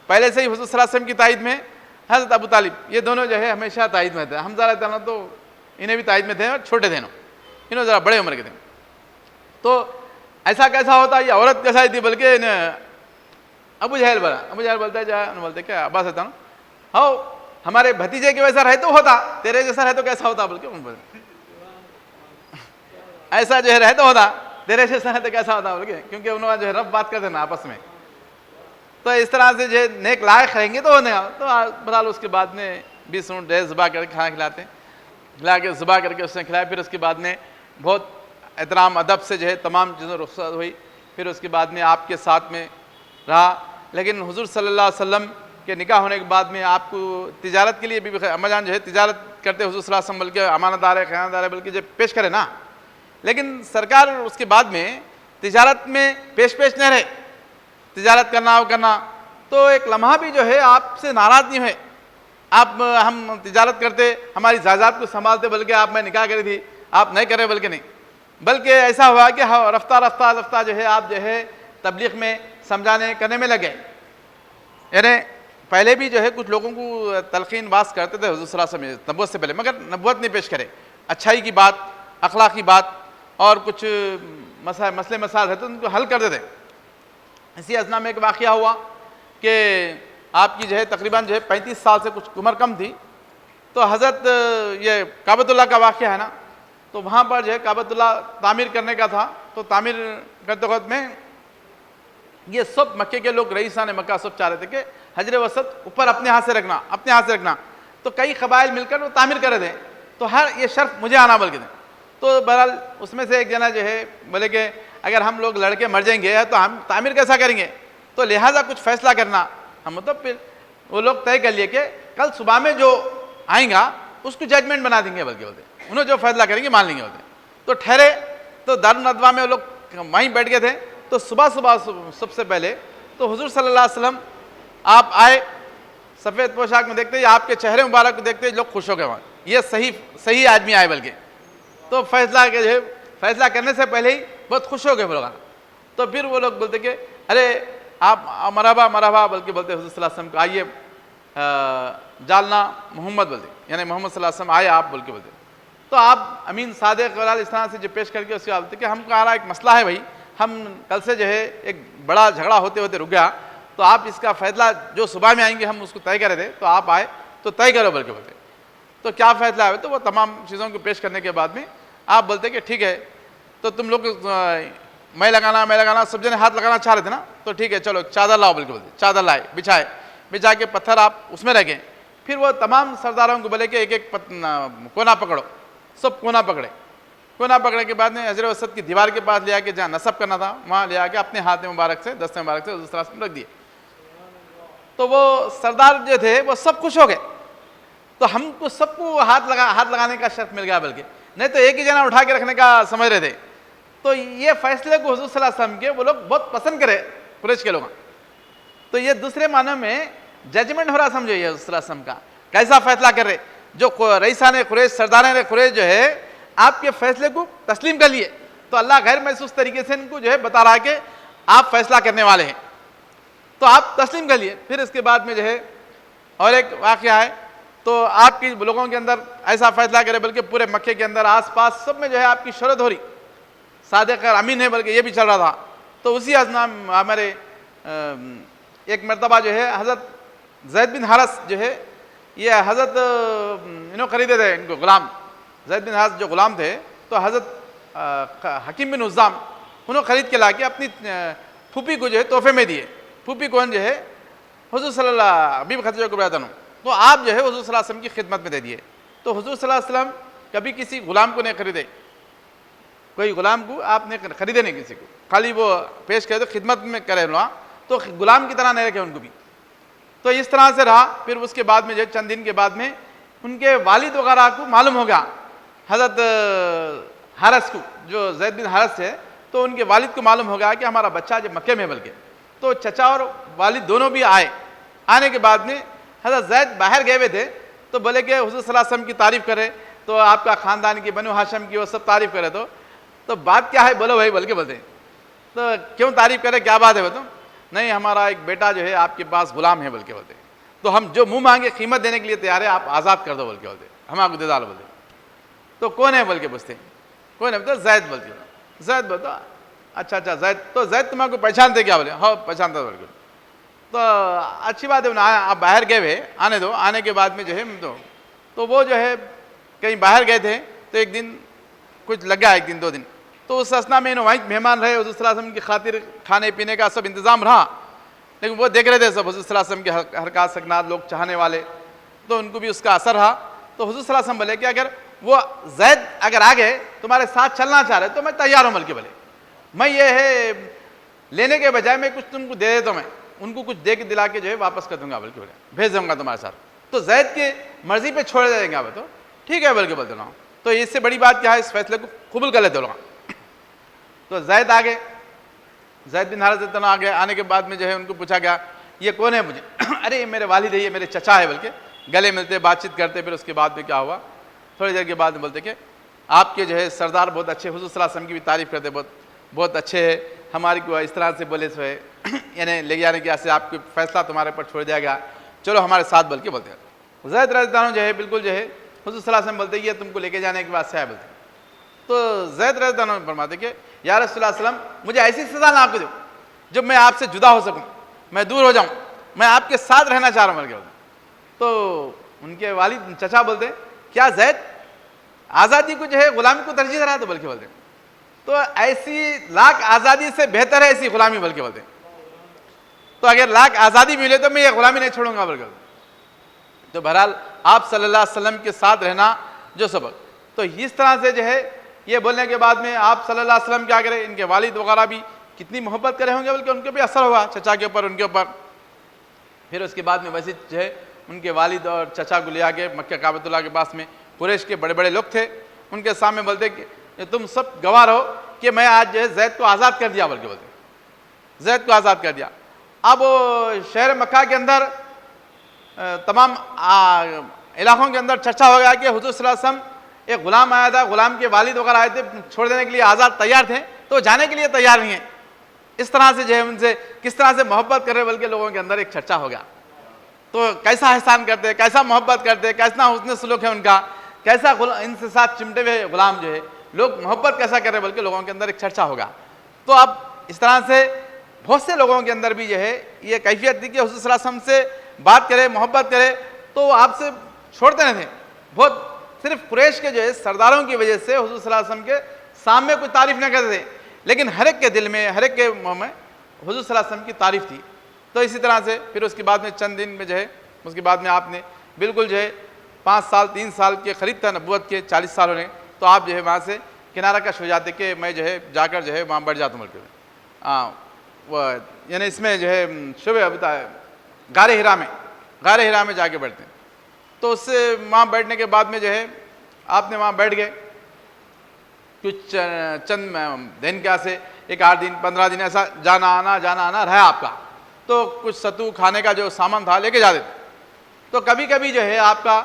پہلے سے ہی حضور صلی اللہ علیہ وسلم کی تائید میں، حضرت ابو طالب یہ دونوں جو ہے ہمیشہ تائید میں تھے، حمزہ رضی اللہ عنہ تو انہیں بھی تائید میں تھے اور چھوٹے تھے انہوں ذرا بڑے عمر کے تھے، تو ایسا کیسا ہوتا یہ عورت کیسا ہی تھی بلکہ ابو جہل بولتا ہے بولتے کہ عباس رضی اللہ عنہ ہاؤ ہمارے بھتیجے کے ویسا رہے تو ہوتا، تیرے جیسا رہے تو کیسا ہوتا بلکہ ایسا جو ہے رہے تو ہوتا، تیرے جیسا رہے تو کیسا ہوتا بلکہ، کیونکہ انہوں جو ہے رب بات کرتے نا آپس میں، تو اس طرح سے جو نیک لائق رہیں گے تو ہونے گا. تو بہرحال اس کے بعد میں 20 اونٹ ذبح کر کے کھانا کھلاتے ہیں, کھلا کے ذبح کر کے اس نے کھلایا. پھر اس کے بعد میں بہت احترام ادب سے جو ہے تمام چیزوں رخصت ہوئی. پھر اس کے بعد میں آپ کے ساتھ میں رہا. لیکن حضور صلی اللہ علیہ وسلم کے نکاح ہونے کے بعد میں آپ کو تجارت کے لیے بھی اما جان جو ہے تجارت کرتے حضور صلی اللہ علیہ وسلم, بلکہ امانت دار ہے خیانت دار ہے, بلکہ جو پیش کرے نا. لیکن سرکار اس کے بعد میں تجارت میں پیش نہیں رہے, تجارت کرنا وہ کرنا. تو ایک لمحہ بھی جو ہے آپ سے ناراض نہیں ہوئے. آپ ہم تجارت کرتے, ہماری جائیداد کو سنبھالتے, بلکہ آپ میں نکاح کری تھی آپ نہیں کرے, بلکہ نہیں, بلکہ ایسا ہوا کہ رفتہ رفتہ جو ہے آپ جو ہے تبلیغ میں سمجھانے کرنے میں لگے. یعنی پہلے بھی جو ہے کچھ لوگوں کو تلقین باز کرتے تھے حضور صلی اللہ علیہ وسلم نبوت سے پہلے, مگر نبوت نہیں پیش کرے, اچھائی کی بات, اخلاقی بات اور کچھ مسئلے مسائل ہے تو ان کو حل کرتے تھے. اسی اثنا میں ایک واقعہ ہوا کہ آپ کی جو ہے تقریباً جو ہے 35 سال سے کچھ عمر کم تھی. تو حضرت یہ کعبۃ اللہ کا واقعہ ہے نا, تو وہاں پر جو ہے کعبۃ اللہ تعمیر کرنے کا تھا. تو تعمیر کرتے وقت میں یہ سب مکے کے لوگ رئیسان مکہ سب چاہ رہے تھے کہ حجر وسط اوپر اپنے ہاتھ سے رکھنا, اپنے ہاتھ سے رکھنا. تو کئی قبائل مل کر وہ تعمیر کر رہے تھے, تو ہر یہ شرف مجھے آنا بلکہ تھے. تو بہرحال اس میں سے ایک جنا جو ہے بولے کہ اگر ہم لوگ لڑکے مر جائیں گے تو ہم تعمیر کیسا کریں گے, تو لہٰذا کچھ فیصلہ کرنا. ہم مطلب پھر وہ لوگ طے کر لیے کہ کل صبح میں جو آئیں گا اس کو ججمنٹ بنا دیں گے, بلکہ بولتے انہوں جو فیصلہ کریں گے مان لیں گے بولتے. تو ٹھہرے, تو دارالندوا میں وہ لوگ وہیں بیٹھ گئے تھے. تو صبح سب سے پہلے تو حضور صلی اللہ علیہ وسلم آپ آئے, سفید پوشاک میں دیکھتے ہی آپ کے چہرے مبارک کو دیکھتے ہی لوگ خوش ہو گئے, وہاں یہ صحیح آدمی آئے بلکہ. تو فیصلہ کرنے سے پہلے ہی بہت خوش ہو گئے وہ لوگ. تو پھر وہ لوگ بولتے کہ ارے آپ مرحبا بلکہ بولتے حضور صلی اللہ علیہ وسلم کو آئیے جالنا محمد بولتے, یعنی محمد صلی اللہ علیہ وسلم آئے آپ بول کے بولتے. تو آپ امین صادق اس طرح سے جو پیش کر کے اس کے بعد بولتے کہ ہم کو آ رہا ایک مسئلہ ہے بھائی, ہم کل سے جو ہے ایک بڑا جھگڑا ہوتے رک گیا, تو آپ اس کا فیصلہ جو صبح میں آئیں گے ہم اس کو طے کرے تھے, تو آپ آئے تو طے کرو بلکہ بولتے. تو کیا فیصلہ ہے, تو وہ تمام چیزوں کو پیش کرنے کے بعد میں آپ بولتے کہ ٹھیک ہے, تو تم لوگ میں لگانا سب جنے ہاتھ لگانا چاہ رہے تھے نا, تو ٹھیک ہے چلو چادر لاؤ بلکہ بولتے. چادر لائے, بچھا کے پتھر آپ اس میں رکھیں. پھر وہ تمام سرداروں کو بولے کہ ایک کونا پکڑو, سب کونا پکڑے. کونا پکڑنے کے بعد میں حجر اسود کی دیوار کے پاس لے آ کے جہاں نصب کرنا تھا وہاں لے آ کے اپنے ہاتھ مبارک سے دست مبارک سے اس طرح سے رکھ دیے. تو وہ سردار جو تھے وہ سب خوش ہو گئے. تو ہم کو سب کو ہاتھ لگانے کا شرط مل گیا, بلکہ نہیں تو ایک ہی جنا اٹھا کے رکھنے کا سمجھ رہے تھے. تو یہ فیصلے کو حضور صلی اللہ علیہ وسلم کے وہ لوگ بہت پسند کرے قریش کے لوگ. تو یہ دوسرے معنوں میں ججمنٹ ہو رہا سمجھو, یہ حضور صلی اللہ علیہ وسلم کا کیسا فیصلہ کر رہے. جو رئیسان قریش سرداران قریش جو ہے آپ کے فیصلے کو تسلیم کر لیے, تو اللہ غیر محسوس طریقے سے ان کو جو ہے بتا رہا ہے کہ آپ فیصلہ کرنے والے ہیں, تو آپ تسلیم کر لیے. پھر اس کے بعد میں جو ہے اور ایک واقعہ ہے, تو آپ کی لوگوں کے اندر ایسا فیصلہ کرے, بلکہ پورے مکے کے اندر آس پاس سب میں جو ہے آپ کی شہرت ہو رہی, صادق اور امین ہے بلکہ یہ بھی چل رہا تھا. تو اسی اثنا ہمارے ایک مرتبہ جو ہے حضرت زید بن حارث جو ہے, یہ حضرت انہوں خریدے تھے ان کو غلام, زید بن حارث جو غلام تھے, تو حضرت حکیم بن حزام انہوں خرید کے لا کے اپنی پھوپھی کو جو ہے تحفے میں دیے. پھوپھی کون جو ہے حضور صلی اللہ حبیب خدیجہ کبریٰ تنو, تو آپ جو ہے حضور صلی اللہ علیہ وسلم کی خدمت میں دے دیے. تو حضور صلی اللہ علیہ وسلم کبھی کسی غلام کو نہیں خریدے, کوئی غلام کو آپ نے خریدے نہیں کسی کو, خالی وہ پیش کرے تو خدمت میں کرے نا, تو غلام کی طرح نہیں رکھے ان کو بھی. تو اس طرح سے رہا. پھر اس کے بعد میں جو چند دن کے بعد میں ان کے والد وغیرہ کو معلوم ہو گیا, حضرت حارث کو جو زید بن حارث ہے, تو ان کے والد کو معلوم ہو گیا کہ ہمارا بچہ جو مکے میں, بلکہ تو چچا اور والد دونوں بھی آئے. آنے کے بعد میں حضرت زید باہر گئے ہوئے تھے, تو بولے کہ حضور صلی اللہ علیہ وسلم کی تعریف کرے, تو آپ کا خاندان کی بنو ہاشم کی وہ سب تعریف کرے. تو بات کیا ہے بولو بھائی بلکہ بولتے, تو کیوں تعریف کرے, کیا بات ہے بتاؤ. نہیں ہمارا ایک بیٹا جو ہے آپ کے پاس غلام ہے بلکہ بولتے, تو ہم جو منہ مانگے قیمت دینے کے لیے تیار ہے, آپ آزاد کر دو بلکہ بولتے, ہم آپ کو دے ڈالو بولتے. تو کون ہے بلکہ پوچھتے, کون ہے بولتے, زید بولتے. زید بولتا اچھا زید, تو زید تمہارے کو پہچانتے کیا, بولے ہاں پہچانتا بلکہ. تو اچھی بات ہے, آپ باہر گئے ہوئے, آنے دو. آنے کے بعد میں جو ہے تو وہ جو ہے کہیں باہر گئے تھے, تو ایک دن کچھ لگا, ایک دن 2 دن, تو اس اثنا میں وہیں مہمان رہے. حضور صلی اللہ علیہ وسلم کی خاطر کھانے پینے کا سب انتظام رہا. لیکن وہ دیکھ رہے تھے سب حضور صلی اللہ علیہ وسلم کے حرکات سکنات، لوگ چاہنے والے، تو ان کو بھی اس کا اثر رہا. تو حضور صلی اللہ علیہ وسلم بولے کہ اگر وہ زید اگر آ گئے تمہارے ساتھ چلنا چاہ رہے تو میں تیار ہوں، بلکہ بولے میں یہ ہے لینے کے بجائے میں کچھ تم کو دے دیتا ہوں، میں ان کو کچھ دے کے دلا کے جو ہے واپس کر دوں گا، بلکہ بولے بھیج دوں گا تمہارے ساتھ. تو زید کی مرضی پہ چھوڑ دیں گے آپ تو ٹھیک ہے بلکہ بولتے ہوں. تو اس سے بڑی بات کیا ہے، اس فیصلے کو قبول کر لیتے لوگ. تو زید آگے، زید بن حارثہ آ گئے. آنے کے بعد میں جو ہے ان کو پوچھا گیا یہ کون ہے مجھے؟ ارے یہ میرے والد ہے، یہ میرے چچا ہے، بلکہ گلے ملتے بات چیت کرتے. پھر اس کے بعد میں کیا ہوا، تھوڑی دیر کے بعد میں بولتے کہ آپ کے جو ہے سردار بہت اچھے، حضور صلی اللہ علیہ وسلم کی بھی تعریف کرتے، بہت اچھے ہے، ہماری کو اس طرح سے بولے سو ہے یعنی لے جانے کے واسطے آپ کو فیصلہ تمہارے پر چھوڑ دیا گیا، چلو ہمارے ساتھ، بلکہ بولتے ہیں. زید رضی اللہ عنہ جو ہے بالکل جو ہے حضور صلی اللہ علیہ وسلم بولتے یہ تم کو لے کے جانے کے واسطے ہے بولتے. تو زید رضی اللہ عنہ فرماتے کہ یا رسول اللہ علیہ وسلم مجھے ایسی سزا نہ آپ کو دو جب میں آپ سے جدا ہو سکوں، میں دور ہو جاؤں، میں آپ کے ساتھ رہنا چاہ رہا ہوں، بلکہ. تو ان کے والد چچا بولتے کیا زید آزادی کو جو ہے غلامی کو ترجیح دے رہا ہے؟ تو بلکہ بولتے تو ایسی لاکھ آزادی سے بہتر ہے ایسی غلامی، بلکہ بولتے تو اگر لاکھ آزادی ملے تو میں یہ غلامی نہیں چھوڑوں گا، بلکہ. تو بہرحال آپ صلی اللہ علیہ وسلم کے ساتھ رہنا جو سبق، تو اس طرح سے جو ہے یہ بولنے کے بعد میں آپ صلی اللہ علیہ وسلم کیا کرے، ان کے والد وغیرہ بھی کتنی محبت کرے ہوں گے، بلکہ ان کے بھی اثر ہوگا چچا کے اوپر، ان کے اوپر. پھر اس کے بعد میں ویسے جو ہے ان کے والد اور چچا کو لے آ کے مکہ کعبۃ اللہ کے پاس میں قریش کے بڑے بڑے لوگ تھے، ان کے سامنے بولتے کہ تم سب گواہ رہو کہ میں آج جو ہے زید کو آزاد کر دیا، بلکہ بولتے زید کو آزاد کر دیا. اب شہر مکہ کے اندر تمام علاقوں کے اندر چرچا ہو گیا کہ حضور صلی اللہ علیہ وسلم ایک غلام آیا تھا، غلام کے والد وغیرہ آئے تھے چھوڑ دینے کے لیے، آزاد تیار تھے تو جانے کے لیے تیار نہیں ہیں. اس طرح سے جو ہے ان سے کس طرح سے محبت کر رہے، بلکہ لوگوں کے اندر ایک چرچا ہو گیا. تو کیسا احسان کرتے، کیسا محبت کرتے، کیسا حسن سلوک ہے ان کا، کیسا ان سے ساتھ چمٹے ہوئے غلام جو ہے لوگ محبت کیسا کر رہے، بلکہ لوگوں کے اندر ایک چرچا ہوگا. تو اب اس طرح سے بہت سے لوگوں کے اندر بھی جو ہے یہ کیفیت تھی کہ حضور صلی اللہ علیہ وسلم سے بات کرے، محبت کرے تو وہ آپ سے چھوڑتے نہیں تھے. بہت صرف قریش کے جو ہے سرداروں کی وجہ سے حضور صلی اللہ علیہ وسلم کے سامنے کوئی تعریف نہ کرتے تھے، لیکن ہر ایک کے دل میں، ہر ایک کے منہ میں حضور صلی اللہ علیہ وسلم کی تعریف تھی. تو اسی طرح سے پھر اس کے بعد میں چند دن میں جو ہے اس کے بعد میں آپ نے بالکل جو ہے 5 سال 3 سال کے قریب تھا نبوت کے، 40 سال ہونے، تو آپ جو ہے وہاں سے کنارہ کش ہو جاتے کہ میں جو ہے جا کر جو ہے وہاں بیٹھ جاتا ہوں، بلکہ وہ یعنی اس میں جو ہے شبہ غار ہرا میں جا کے بیٹھتے ہیں. تو اس سے وہاں بیٹھنے کے بعد میں جو ہے آپ نے وہاں بیٹھ گئے کچھ چند دن کیا سے 1 8 دن 15 دن ایسا جانا آنا رہا آپ کا. تو کچھ ستو کھانے کا جو سامان تھا لے کے جاتے تھے. تو کبھی کبھی جو ہے آپ کا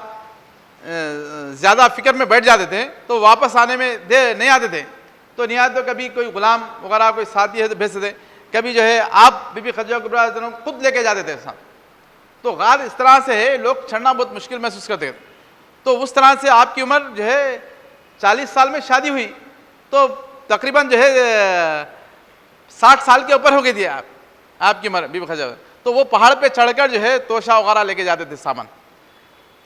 زیادہ فکر میں بیٹھ جاتے تھے تو واپس آنے میں نہیں آتے تھے. تو نہیں آتے تو کبھی کوئی غلام وغیرہ کوئی ساتھی ہے تو بھیجتے تھے، کبھی جو ہے آپ بی بی خدیجہ کبریٰ خود لے کے جاتے تھے ساتھ. تو غار اس طرح سے ہے لوگ چڑھنا بہت مشکل محسوس کرتے تھے. تو اس طرح سے آپ کی عمر جو ہے 40 سال میں شادی ہوئی تو تقریباً جو ہے 60 سال کے اوپر ہو گئی تھی آپ کی عمر بی بی خدیجہ. تو وہ پہاڑ پہ چڑھ کر جو ہے توشہ وغیرہ لے کے جاتے تھے سامان.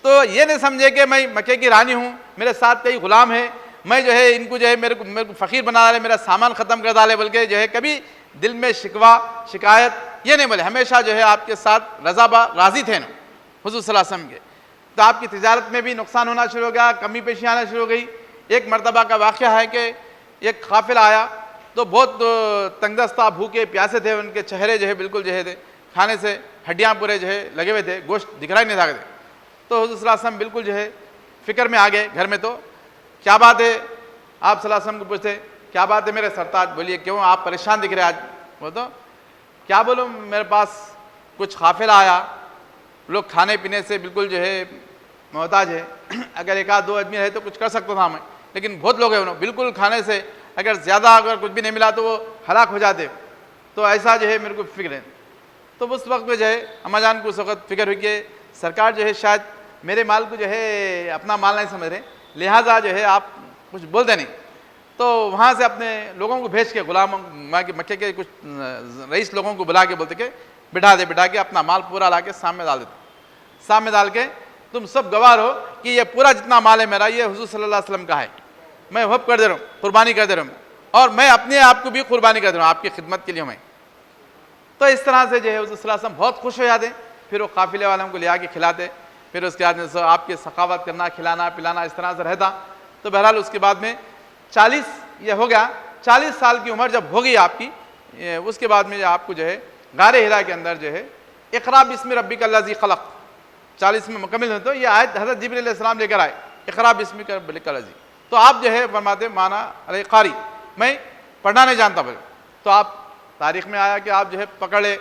تو یہ نہیں سمجھے کہ میں مکے کی رانی ہوں، میرے ساتھ کئی غلام ہیں، میں جو ہے ان کو جو ہے میرے کو فقیر بنا ڈالے، میرا سامان ختم کر ڈالے، بلکہ جو ہے کبھی دل میں شکوہ شکایت یہ نہیں بولے. ہمیشہ جو ہے آپ کے ساتھ رضا راضی تھے نا حضور صلی اللہ علیہ وسلم کے. تو آپ کی تجارت میں بھی نقصان ہونا شروع ہو گیا، کمی پیشی آنا شروع ہو گئی. ایک مرتبہ کا واقعہ ہے کہ ایک قافلہ آیا تو بہت تنگ دستہ بھوکے پیاسے تھے، ان کے چہرے جو ہے بالکل جو ہے کھانے سے ہڈیاں پورے جو ہے لگے ہوئے تھے، گوشت دکھ رہا ہی نہیں تھا. تو حضور صلی اللہ علیہ وسلم بالکل جو ہے فکر میں آ گئے گھر میں. تو کیا بات ہے، آپ صلی اللہ علیہ وسلم کو پوچھتے کیا بات ہے میرے سرتاج، بولیے کیوں آپ پریشان دکھ رہے آج. وہ تو کیا بولوں، میرے پاس کچھ قافلہ آیا، لوگ کھانے پینے سے بالکل جو ہے محتاج ہے. اگر 1 آدھ 2 آدمی رہے تو کچھ کر سکتا تھا میں، لیکن بہت لوگ ہیں بالکل کھانے سے اگر زیادہ اگر کچھ بھی نہیں ملا تو وہ ہلاک ہو جاتے. تو ایسا جو ہے میرے کو فکر ہے. تو اس وقت میں جو ہے اماں جان کو اس وقت فکر ہوئی کہ سرکار جو ہے شاید میرے مال کو جو ہے اپنا مال نہیں سمجھ رہے، لہٰذا جو ہے آپ کچھ بولتے نہیں. تو وہاں سے اپنے لوگوں کو بھیج کے غلاموں مکے کے کچھ رئیس لوگوں کو بلا کے بولتے کہ بٹھا کے اپنا مال پورا لا کے سامنے ڈال دیتے. سامنے ڈال کے تم سب گواہ ہو کہ یہ پورا جتنا مال ہے میرا یہ حضور صلی اللہ علیہ وسلم کا ہے، میں وہب کر دے رہا ہوں، قربانی کر دے رہا ہوں، اور میں اپنے آپ کو بھی قربانی کر دے رہا ہوں آپ کی خدمت کے لیے. میں تو اس طرح سے جو ہے حضور صلی اللہ علیہ وسلم بہت خوش ہو جاتے، پھر وہ قافلے والوں کو لے آ کے کھلاتے، پھر اس کے بعد میں آپ کے سخاوت کرنا، کھلانا پلانا اس طرح سے رہتا. تو بہرحال اس کے بعد میں 40 یہ ہو گیا، 40 سال کی عمر جب ہو گئی آپ کی، اس کے بعد میں آپ کو جو ہے غار ہرا کے اندر جو ہے اقرا بسم ربک الذی خلق 40 میں مکمل ہوتے، تو یہ آیت حضرت جبرائیل علیہ السلام لے کر آئے، اقرا بسم ربک الذی. تو آپ جو ہے فرماتے مانا علی قاری، میں پڑھنا نہیں جانتا بولے. تو آپ تاریخ میں آیا کہ آپ جو ہے پکڑے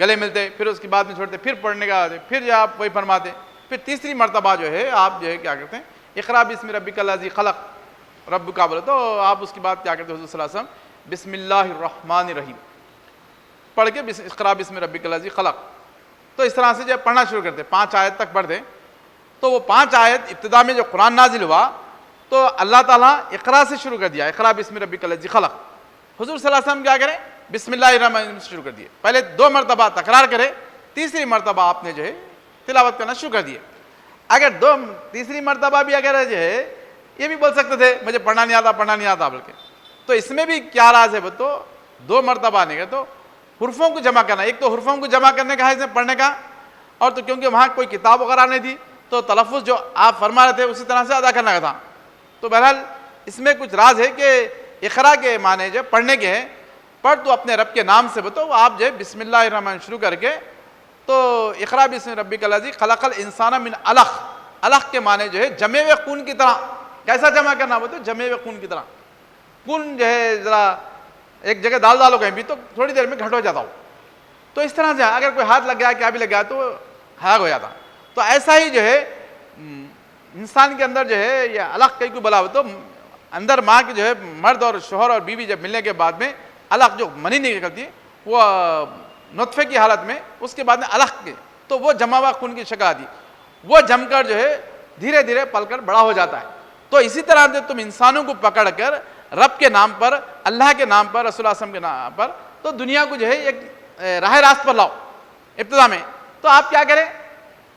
گلے ملتے، پھر اس کے بعد میں چھوڑتے، پھر پڑھنے کا آتے، پھر جو آپ وہی فرماتے، پھر تیسری مرتبہ جو ہے آپ جو ہے کیا کرتے ہیں اقرا بسم ربک الذی خلق رب کا بولے، تو آپ اس کے بعد کیا کرتے حضور صلی اللہ علیہ وسلم بسم اللہ الرحمن الرحیم پڑھ کے اقرا بسم ربک الذی خلق. تو اس طرح سے جب پڑھنا شروع کرتے 5 آیت تک پڑھتے، تو وہ 5 آیت ابتدا میں جو قرآن نازل ہوا تو اللہ تعالیٰ اقرا سے شروع کر دیا، اقرا بسم ربک الذی خلق. حضور صلی اللہ علیہ وسلم کیا کریں بسم اللہ الرحمن الرحیم سے شروع کر دیے، پہلے 2 مرتبہ تکرار کرے، تیسری مرتبہ آپ نے جو ہے تلاوت کرنا شروع کر دیے. اگر تیسری مرتبہ بھی اگر جو ہے یہ بھی بول سکتے تھے مجھے پڑھنا نہیں آتا بول کے، تو اس میں بھی کیا راز ہے وہ تو 2 مرتبہ نہیں گئے تو حرفوں کو جمع کرنا، ایک تو حرفوں کو جمع کرنے کا ہے اس میں پڑھنے کا، اور تو کیونکہ وہاں کوئی کتاب وغیرہ نہیں تھی تو تلفظ جو آپ فرما رہے تھے اسی طرح سے ادا کرنا کا تھا. تو بہرحال اس میں کچھ راز ہے کہ اقرا کے معنی جو پڑھنے کے ہیں، پڑھ تو اپنے رب کے نام سے بتاؤ، آپ جو ہے بسم اللہ الرحمن شروع کر کے تو اقرا بسم ربک الذی خلق الانسان من علق، علق کے معنی جو ہے جمے ہوئے خون کی طرح. کیسا جمع کرنا بتاؤ؟ جمے ہوئے خون کی طرح. خون جو ہے ذرا ایک جگہ ڈالو کہیں بھی تو تھوڑی دیر میں گھٹ ہو جاتا ہو، تو اس طرح سے اگر کوئی ہاتھ لگ گیا کیا بھی لگ گیا تو ہلاک ہو جاتا. تو ایسا ہی جو ہے انسان کے اندر جو ہے یہ علق کہیں کو بلا ہو تو اندر ماں کی جو ہے مرد اور شوہر اور بیوی جب ملنے کے بعد میں علق جو منی نکلتی ہے وہ نطفے کی حالت میں، اس کے بعد میں علق کے تو وہ جمع ہوا خون کی شکل آتی، وہ جم کر جو ہے دھیرے دھیرے پل کر بڑا ہو جاتا ہے. تو اسی طرح سے تم انسانوں کو پکڑ کر رب کے نام پر، اللہ کے نام پر، رسول اللہ صلی اللہ علیہ وسلم کے نام پر تو دنیا کو جو ہے ایک راہ راست پر لاؤ ابتدا میں. تو آپ کیا کریں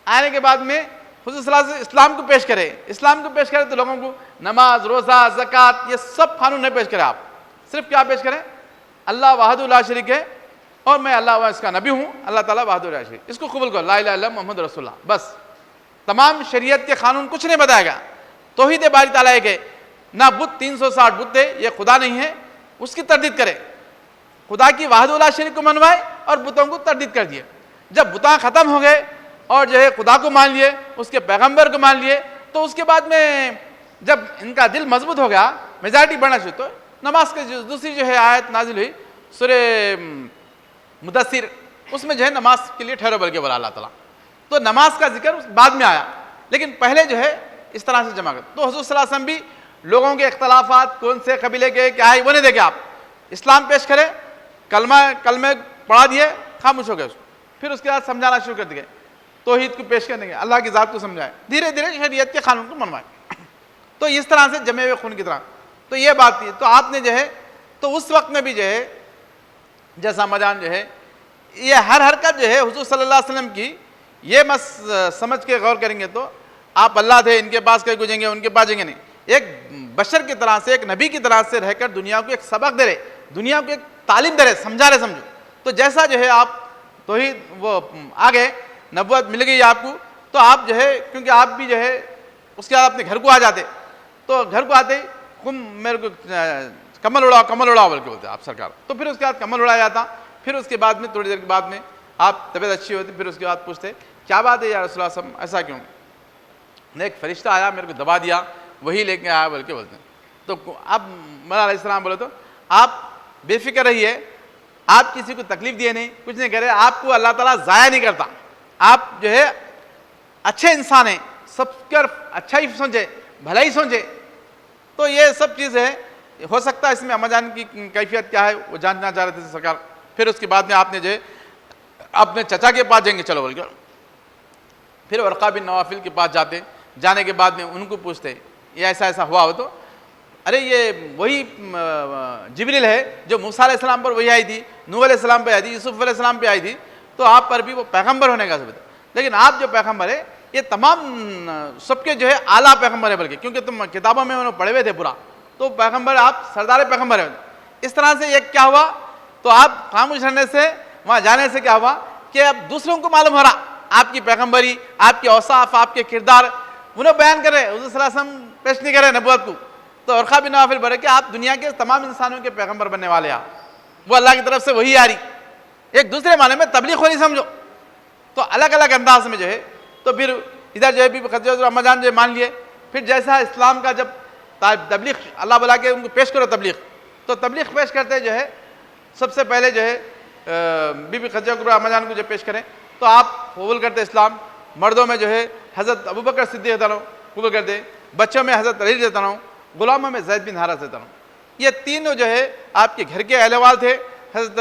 آنے کے بعد میں حضور صلی اللہ علیہ وسلم اسلام کو پیش کرے، اسلام کو پیش کرے تو لوگوں کو نماز روزہ زکوٰۃ یہ سب قانون نہیں پیش کرے، آپ صرف کیا پیش کریں اللہ وحدہ لا شریک ہے اور میں اللہ اس کا نبی ہوں، اللہ تعالیٰ وحدہ لا شریک، اس کو قبول کرو، لا الہ الا اللہ محمد رسول اللہ. بس تمام شریعت کے قانون کچھ نہیں بتائے گا. توحید باری تعالیٰ ہے کہ نہ بت 360 بت تھے، یہ خدا نہیں ہے، اس کی تردید کرے، خدا کی وحدہ لا شریک کو منوائے اور بتوں کو تردید کر دیے. جب بتاں ختم ہو گئے اور جو ہے خدا کو مان لیے، اس کے پیغمبر کو مان لیے، تو اس کے بعد میں جب ان کا دل مضبوط ہو گیا، میجارٹی بڑھنا شروع، تو نماز کی دوسری جو ہے آیت نازل ہوئی سورہ مدثر، اس میں جو ہے نماز کے لیے ٹھہرو بول کے بولا اللہ تعالیٰ. تو نماز کا ذکر بعد میں آیا، لیکن پہلے جو ہے اس طرح سے جمع کر. تو حضور صلی اللہ علیہ وسلم بھی لوگوں کے اختلافات کون سے قبیلے کے کیا ہے وہ نہیں دیکھے، آپ اسلام پیش کرے، کلمے پڑھا دیے، خاموش ہو گئے، پھر اس کے بعد سمجھانا شروع کر دیے، توحید کو پیش کرنے کے، اللہ کی ذات کو سمجھائے، دھیرے دھیرے شریعت کے قانون کو منوائے. تو اس طرح سے جمے ہوئے خون کی طرح. تو یہ بات تھی. تو آپ نے جو ہے تو اس وقت میں بھی جو ہے جیسا مجان جو ہے یہ ہر حرکت جو ہے حضور صلی اللہ علیہ وسلم کی یہ سمجھ کے غور کریں گے تو آپ اللہ تھے، ان کے پاس کہیں گزیں گے، ان کے پاس جائیں گے نہیں. ایک بشر کی طرح سے، ایک نبی کی طرح سے رہ کر دنیا کو ایک سبق دے رہے، دنیا کو ایک تعلیم دے رہے، سمجھا رہے، سمجھو. تو جیسا جو ہے آپ توحید وہ آگے نبوت مل گئی آپ کو، تو آپ جو ہے کیونکہ آپ بھی جو ہے اس کے بعد اپنے گھر کو آ جاتے، تو گھر کو آتے تم میرے کو کمل اڑاؤ بول کے بولتے آپ سرکار. تو پھر اس کے بعد کمل اڑایا جاتا، پھر اس کے بعد میں تھوڑی دیر کے بعد میں آپ طبیعت اچھی ہوتی، پھر اس کے بعد پوچھتے کیا بات ہے یا رسول اللہ صلی اللہ علیہ وسلم ایسا کیوں؟ ایک فرشتہ آیا میرے کو دبا دیا، وہی لے کے آیا بول کے بولتے ہیں. تو اب مولا علیہ السلام بولے تو آپ بے فکر رہیے، آپ کسی کو تکلیف دیے نہیں، کچھ نہیں کرے، آپ کو اللہ تعالیٰ ضائع نہیں کرتا، آپ جو ہے اچھے انسان ہیں، سب کر اچھا ہی سوچے، بھلا ہی سوچے. تو یہ سب چیز ہے، ہو سکتا ہے اس میں اما جان کی کیفیت کیا ہے وہ جاننا چاہ رہے تھے سرکار. پھر اس کے بعد میں آپ نے جو ہے اپنے چچا کے پاس جائیں گے چلو بول کر، پھر ورقہ بن نوافل کے پاس جاتے، جانے کے بعد میں ان کو پوچھتے یہ ایسا ایسا ہوا ہو تو ارے یہ وہی جبریل ہے جو موسیٰ علیہ السلام پر وہی آئی تھی، نوح علیہ السلام پہ آئی تھی، یوسف علیہ السلام پہ آئی تھی، تو آپ پر بھی وہ پیغمبر ہونے کا ثبوت ہے. لیکن آپ جو پیغمبر ہے یہ تمام سب کے جو ہے اعلیٰ پیغمبر ہے، بلکہ کیونکہ تم کتابوں میں انہوں پڑھے ہوئے تھے پورا، تو پیغمبر آپ سردار پیغمبر ہیں. اس طرح سے یہ کیا ہوا تو آپ خاموش رہنے سے وہاں جانے سے کیا ہوا کہ اب دوسروں کو معلوم ہو رہا آپ کی پیغمبری، آپ کے اوصاف، آپ کے کردار انہیں بیان کر رہے، حضور صلی اللہ علیہ وسلم پیش نہیں کر رہے نبوت کو. تو ورقہ بن نوفل بولے کہ آپ دنیا کے تمام انسانوں کے پیغمبر بننے والے ہیں، وہ اللہ کی طرف سے وہی آ رہی. ایک دوسرے معنی میں تبلیغ ہو نہیں سمجھو. تو الگ الگ انداز میں جو ہے تو پھر ادھر جو ہے بی بی خدیجہ اور اما جان جو مان لیے. پھر جیسا اسلام کا جب تبلیغ اللہ بلا کے ان کو پیش کرو تبلیغ، تو تبلیغ پیش کرتے جو ہے سب سے پہلے جو ہے بی بی خدیجہ اور اما جان کو جب پیش کریں تو آپ قبول کرتے اسلام. مردوں میں جو ہے حضرت ابوبکر صدیق رضی اللہ عنہ قبول کرتے، بچوں میں حضرت علی رضی اللہ عنہ، غلاموں میں زید بن حارثہ رضی اللہ عنہ. یہ تینوں جو ہے آپ کے گھر کے اہل وال تھے، حضرت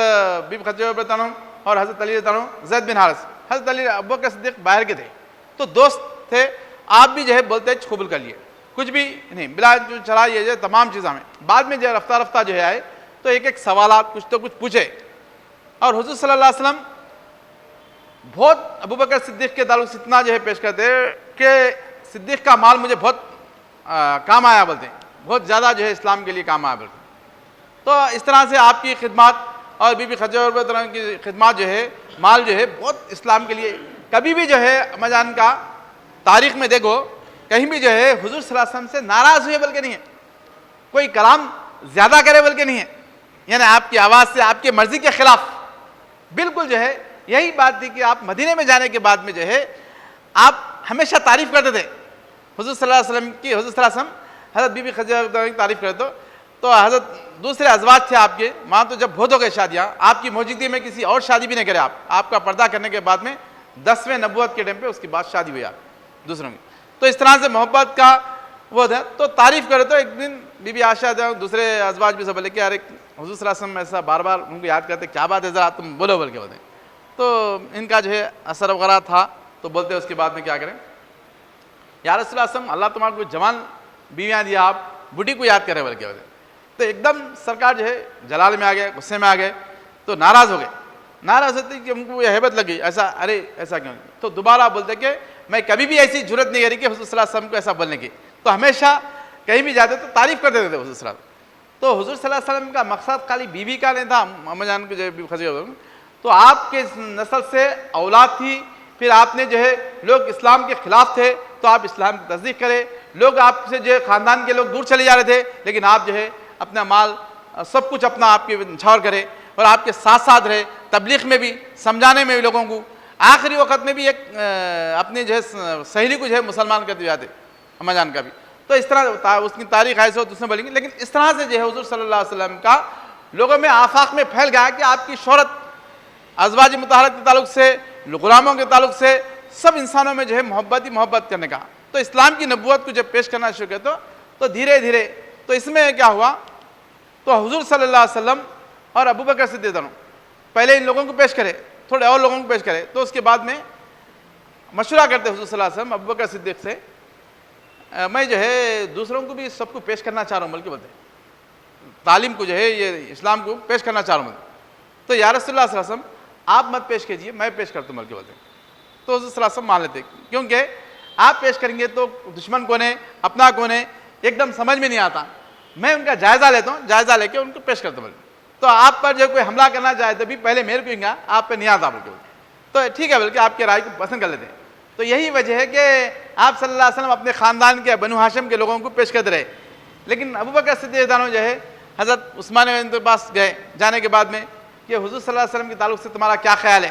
بی بی خدیجہ رضی اللہ عنہ اور حضرت علی رضی اللہ عنہ، زید بن حارث. حضرت علی ابوبکر صدیق باہر کے تھے تو دوست تھے. آپ بھی جو ہے بولتے قبول کر لیے، کچھ بھی نہیں بلا جو چلا یہ جو تمام چیزیں میں. بعد میں جو رفتہ رفتہ جو ہے آئے تو ایک ایک سوالات کچھ تو کچھ پوچھے. اور حضور صلی اللہ علیہ وسلم بہت ابوبکر صدیق کے تعلق سے اتنا جو ہے پیش کرتے کہ صدیق کا مال مجھے بہت کام آیا بولتے ہیں، بہت زیادہ جو ہے اسلام کے لیے کام آیا بولتے ہیں. تو اس طرح سے آپ کی خدمات اور بی بی خدیجہ رضی اللہ عنہ کی خدمات جو ہے مال جو ہے بہت اسلام کے لیے. کبھی بھی جو ہے اما جان کا تاریخ میں دیکھو کہیں بھی جو ہے حضور صلی اللہ علیہ وسلم سے ناراض ہوئے بلکہ نہیں ہے، کوئی کلام زیادہ کرے بلکہ نہیں ہے، یعنی آپ کی آواز سے آپ کی مرضی کے خلاف. بالکل جو ہے یہی بات تھی کہ آپ مدینے میں جانے کے بعد میں جو ہے آپ ہمیشہ تعریف کرتے تھے حضور صلی اللہ علیہ وسلم کی. حضور صلی اللہ علیہ وسلم حضرت بی بی خدیجہ رضی اللہ عنہ کی تعریف کرتے تو حضرت دوسرے ازواج تھے آپ کے، وہاں تو جب بہت ہو گئے شادیاں، آپ کی موجودگی میں کسی اور شادی بھی نہیں کرے. آپ کا پردہ کرنے کے بعد میں 10ویں نبوت کے ٹائم پہ اس کے بعد شادی ہوئی آپ دوسروں کی. تو اس طرح سے محبت کا وہ تھا. تو تعریف کرے تو ایک دن بی بی عائشہ دوسرے ازواج بھی سب بولے کہ یار حضور صلی اللہ علیہ وسلم ایسا بار بار ان کو یاد کرتے، کیا بات ہے ذرا تم بولو بول کے بولتے. تو ان کا جو ہے اثر وغیرہ تھا تو بولتے اس کے بعد میں کیا کریں، یا رسول اللہ صلی اللہ علیہ وسلم اللہ تمہارے کو جوان بیویاں دیا، آپ بڈھی کو یاد کرے بول کے بولتے. تو ایک دم سرکار جو ہے جلال میں آ گئے، غصے میں آ گئے، تو ناراض ہو گئے. ناراض ہوتے کہ ان کو یہ ہیبت لگی ایسا، ارے ایسا کیوں. تو دوبارہ بولتے کہ میں کبھی بھی ایسی جرت نہیں کری کہ حضور صلی اللہ علیہ وسلم کو ایسا بولنے کی. تو ہمیشہ کہیں بھی جاتے تو تعریف کرتے تھے حضور صلی اللہ علیہ وسلم. تو حضور صلی اللہ علیہ وسلم کا مقصد خالی بیوی کا نہیں تھا، اما جان کو جو بی بی خدیجہ، تو آپ کے نسل سے اولاد تھی. پھر آپ نے جو ہے لوگ اسلام کے خلاف تھے تو آپ اسلام کی تصدیق کرے. لوگ آپ سے جو ہے خاندان کے لوگ دور چلے جا رہے تھے لیکن آپ جو ہے اپنا مال سب کچھ اپنا آپ کے نچھاور کرے اور آپ کے ساتھ ساتھ رہے، تبلیغ میں بھی، سمجھانے میں بھی لوگوں کو. آخری وقت میں بھی ایک اپنی جو ہے سہیلی کو جو ہے مسلمان کرتے جاتے اما جان کا بھی. تو اس طرح اس کی تاریخ ایسے ہو دوسرے بولیں گے. لیکن اس طرح سے جو ہے حضور صلی اللہ علیہ وسلم کا لوگوں میں آفاق میں پھیل گیا کہ آپ کی شہرت ازواج مطہرات کے تعلق سے، غلاموں کے تعلق سے، سب انسانوں میں جو ہے محبت ہی محبت کرنے کا. تو اسلام کی نبوت کو جب پیش کرنا شروع کیا تو دھیرے دھیرے تو اس میں کیا ہوا، تو حضور صلی اللہ علیہ وسلم اور ابوبکر صدیق پہلے ان لوگوں کو پیش کرے، تھوڑے اور لوگوں کو پیش کرے. تو اس کے بعد میں مشورہ کرتے حضور صلی اللہ علیہ وسلم ابوبکر صدیق سے، میں جو ہے دوسروں کو بھی سب کو پیش کرنا چاہ رہا ہوں بلکہ بولتے تعلیم کو جو ہے یہ اسلام کو پیش کرنا چاہ رہا ہوں. تو یا رسول اللہ صلی اللہ علیہ وسلم آپ مت پیش کیجیے، میں پیش کرتا ہوں بلکہ بولتے. تو حضور صلی اللہ علیہ وسلم مان لیتے کیونکہ آپ پیش کریں گے تو دشمن کون ہے اپنا کون ہے ایک دم سمجھ میں نہیں آتا. میں ان کا جائزہ لیتا ہوں، جائزہ لے کے ان کو پیش کرتا ہوں. تو آپ پر جو کوئی حملہ کرنا چاہے تو بھی پہلے میرے کو گا، آپ پہ نہیں آتا بلکہ. تو ٹھیک ہے بلکہ آپ کی رائے کو پسند کر لیتے ہیں. تو یہی وجہ ہے کہ آپ صلی اللہ علیہ وسلم اپنے خاندان کے بنو ہاشم کے لوگوں کو پیش کرتے رہے. لیکن ابوبکر صدیق جو ہے حضرت عثمان کے پاس گئے جانے کے بعد میں کہ حضور صلی اللہ علیہ وسلم کے تعلق سے تمہارا کیا خیال ہے.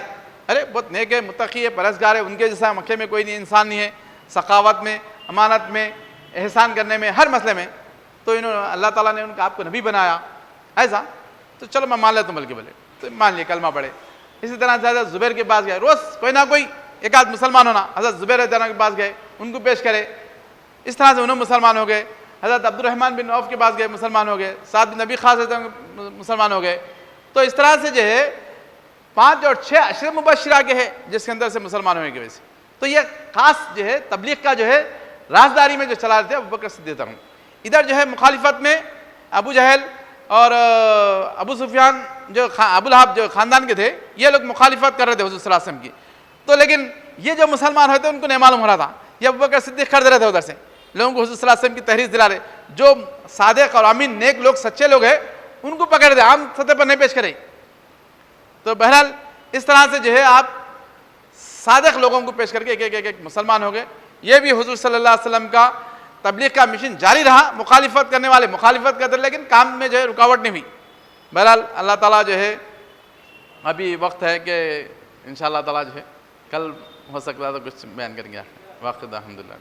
ارے بہت نیک ہے، متقی ہے، پرہیزگار ہے، ان کے جیسا مکے میں کوئی نہیں، انسان نہیں ہے، سخاوت میں، امانت میں، احسان کرنے میں، ہر مسئلے میں. تو اللہ تعالیٰ نے ان کا آپ کو نبی بنایا ایسا. تو چلو میں مان لیتا ہوں بلکہ بولے. تو مان لیے، کلمہ پڑھے. اسی طرح سے حضرت زبیر کے پاس گئے، روز کوئی نہ کوئی ایک آدھ مسلمان ہونا. حضرت زبیر رضی اللہ عنہ کے پاس گئے، ان کو پیش کرے. اس طرح سے انہوں مسلمان ہو گئے. حضرت عبد الرحمن بن عوف کے پاس گئے، مسلمان ہو گئے. سعد بن نبی خاص مسلمان ہو گئے. تو اس طرح سے جو ہے 5 اور 6 عشر مبشرہ کے ہیں جس کے اندر سے مسلمان ہونے کی وجہ سے. تو یہ خاص جو ہے تبلیغ کا جو ہے رازداری میں جو چلا رہے تھے ابوبکر صدیق. ادھر جو ہے مخالفت میں ابو جہل اور ابو سفیان جو ابو لہب جو خاندان کے تھے، یہ لوگ مخالفت کر رہے تھے حضور صلی اللہ علیہ وسلم کی. تو لیکن یہ جو مسلمان ہوتے ان کو نہیں معلوم ہو رہا تھا، یہ ابوبکر صدیق کر دے رہے تھے ادھر سے لوگوں کو حضور صلی اللہ علیہ وسلم کی تحریر دلا رہے. جو صادق اور امین نیک لوگ، سچے لوگ ہیں، ان کو پکڑ دے، عام سطح پر نہیں پیش کرے. تو بہرحال اس طرح سے جو ہے آپ صادق لوگوں کو پیش کر کے ایک مسلمان ہو گئے. یہ بھی حضور صلی اللہ علیہ وسلم کا تبلیغ کا مشن جاری رہا. مخالفت کرنے والے مخالفت کرتے لیکن کام میں جو ہے رکاوٹ نہیں ہوئی. بہرحال اللہ تعالیٰ جو ہے ابھی وقت ہے کہ انشاءاللہ تعالیٰ جو ہے کل ہو سکتا ہے تو کچھ بیان کریں گے. واقعہ الحمدللہ.